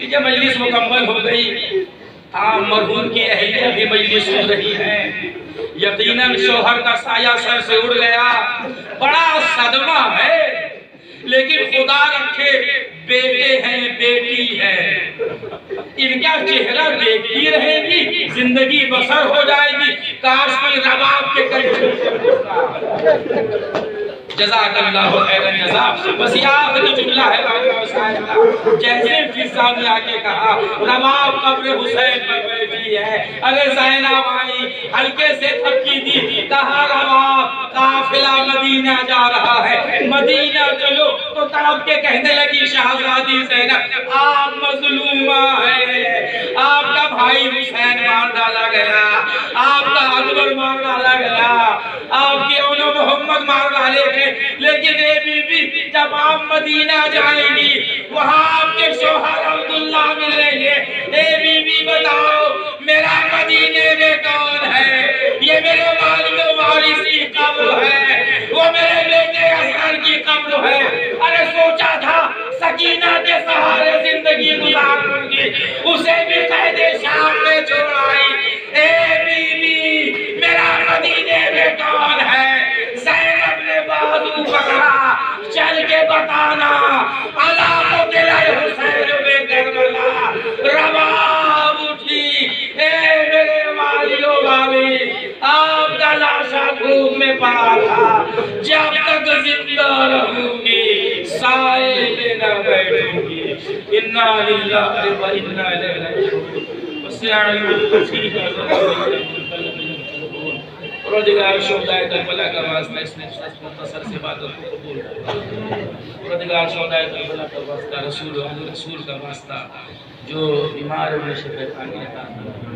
جب مجلس مکمل ہو گئی، ہاں مرحوم کی اہلیہ بھی مجلس سن رہی ہیں، یقیناً شوہر کا سایہ سر سے اڑ گیا، بڑا صدمہ ہے، لیکن خدا رکھے بیٹے ہیں بیٹی ہے، ان کا چہرہ دیکھتی رہے گی، زندگی بسر ہو جائے گی، کاش کوئی رباب کے قریب جزاک اللہ خیرا جزاک۔ بس یہ آخری جملہ ہے جیسے فضا نے آگے کہا رباب قبر حسین پر بیٹھی ہے، ارے زینب آئی ہلکے سے تھپکی دی، کہا رباب قافلہ مدینہ جا رہا ہے، مدینہ چلو، تو تڑپ کے کہنے لگی شہزادی زینب آپ مظلومہ ہیں، آپ کا بھائی حسین مار ڈالا گیا، آپ کا اکبر مار ڈالا گیا، آپ کے اولو محمد مار ڈالے گئے، لیکن اے بی بی جب آپ مدینہ جائیں گی وہاں آپ کے شوہر عبداللہ ملیں گے، اے بی بی بتاؤ میرا مدینے میں کون ہے؟ یہ میرے والد و وارث کی قبر ہے، وہ میرے بیٹے اصغر کی قبر ہے۔ ارے سوچا تھا سکینہ کے سہارے زندگی گزاروں گی، اسے بھی قید شام میں چھوڑ آئی، اے بی بی میرا مدینے میں کون ہے؟ زینب نے بازو پکڑا، چل کے بتانا علاقوں کے لئے حسین بے کربلا، رباب اٹھی، اے میرے والیو والی آپ کا لاشا دھوپ میں پڑا تھا، جب تک زندہ رہوں گی سائے میں نہ بیٹھوں گی، انا للہ و انا الیہ راجعون۔ وسیعوا الفسیح پروردگار شہدائے کربلا کا واسطہ اس مختصر سے باتوں کو قبول کرو، پروردگار شہدائے کربلا کا واسطہ رسول کا واسطہ جو بیمار ہوئے شفا خانی عطا فرما،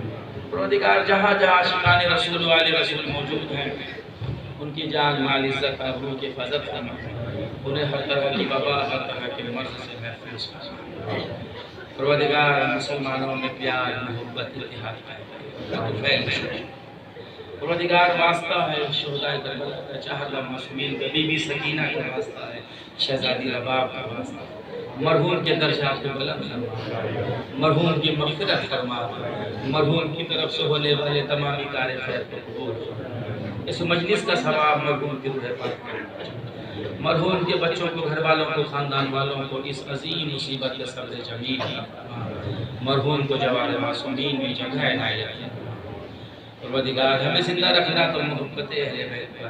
پروردگار جہاں جہاں عاشقان رسول والے رسول موجود ہیں ان کی جان مال عزت آبرو کی حفاظت فرما، انہیں ہر طرح کی وبا ہر طرح کے مرض سے محفوظ فرما، پروردگار مسلمانوں میں پیار محبت اتحاد قائم کرے، پروردگار واسطہ ہے شہدائے کربلا کا، چہردہ معصومین کا، بی بی سکینہ کا واسطہ ہے، شہزادی رباب کا واسطہ ہے، مرحوم کے درجات کو بلند فرما، مرحوم کی مغفرت فرما، مرحوم کی طرف سے ہونے والے تمامی کار خیر کو قبول فرما، اس مجلس کا ثواب مرحوم کی روح پاک کرے، مرحوم کے بچوں کو، گھر والوں کو، خاندان والوں کو اس عظیم مصیبت کے صبر جمیل فرما، مرحوم کو جوار معصومین میں جگہ عنایت فرما، پروردگار ہمیں زندہ رکھنا تو محبت اہل بیت پر،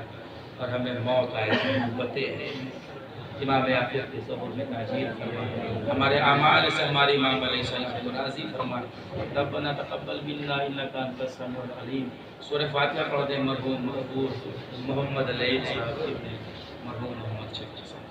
اور ہمیں موت آئے تو محبت اہل بیت، امام آخر کے ظہور میں تاجیر فرما، ہمارے اعمال سے ہماری امام علیہ السلام کو راضی فرما، ربنا تقبل منا انک انت السمیع العلیم۔ سورہ فاتحہ پڑھ دیں مرحوم مقبول محمد علیہ صاحب ابن مرحوم محمد شفیع صاحب۔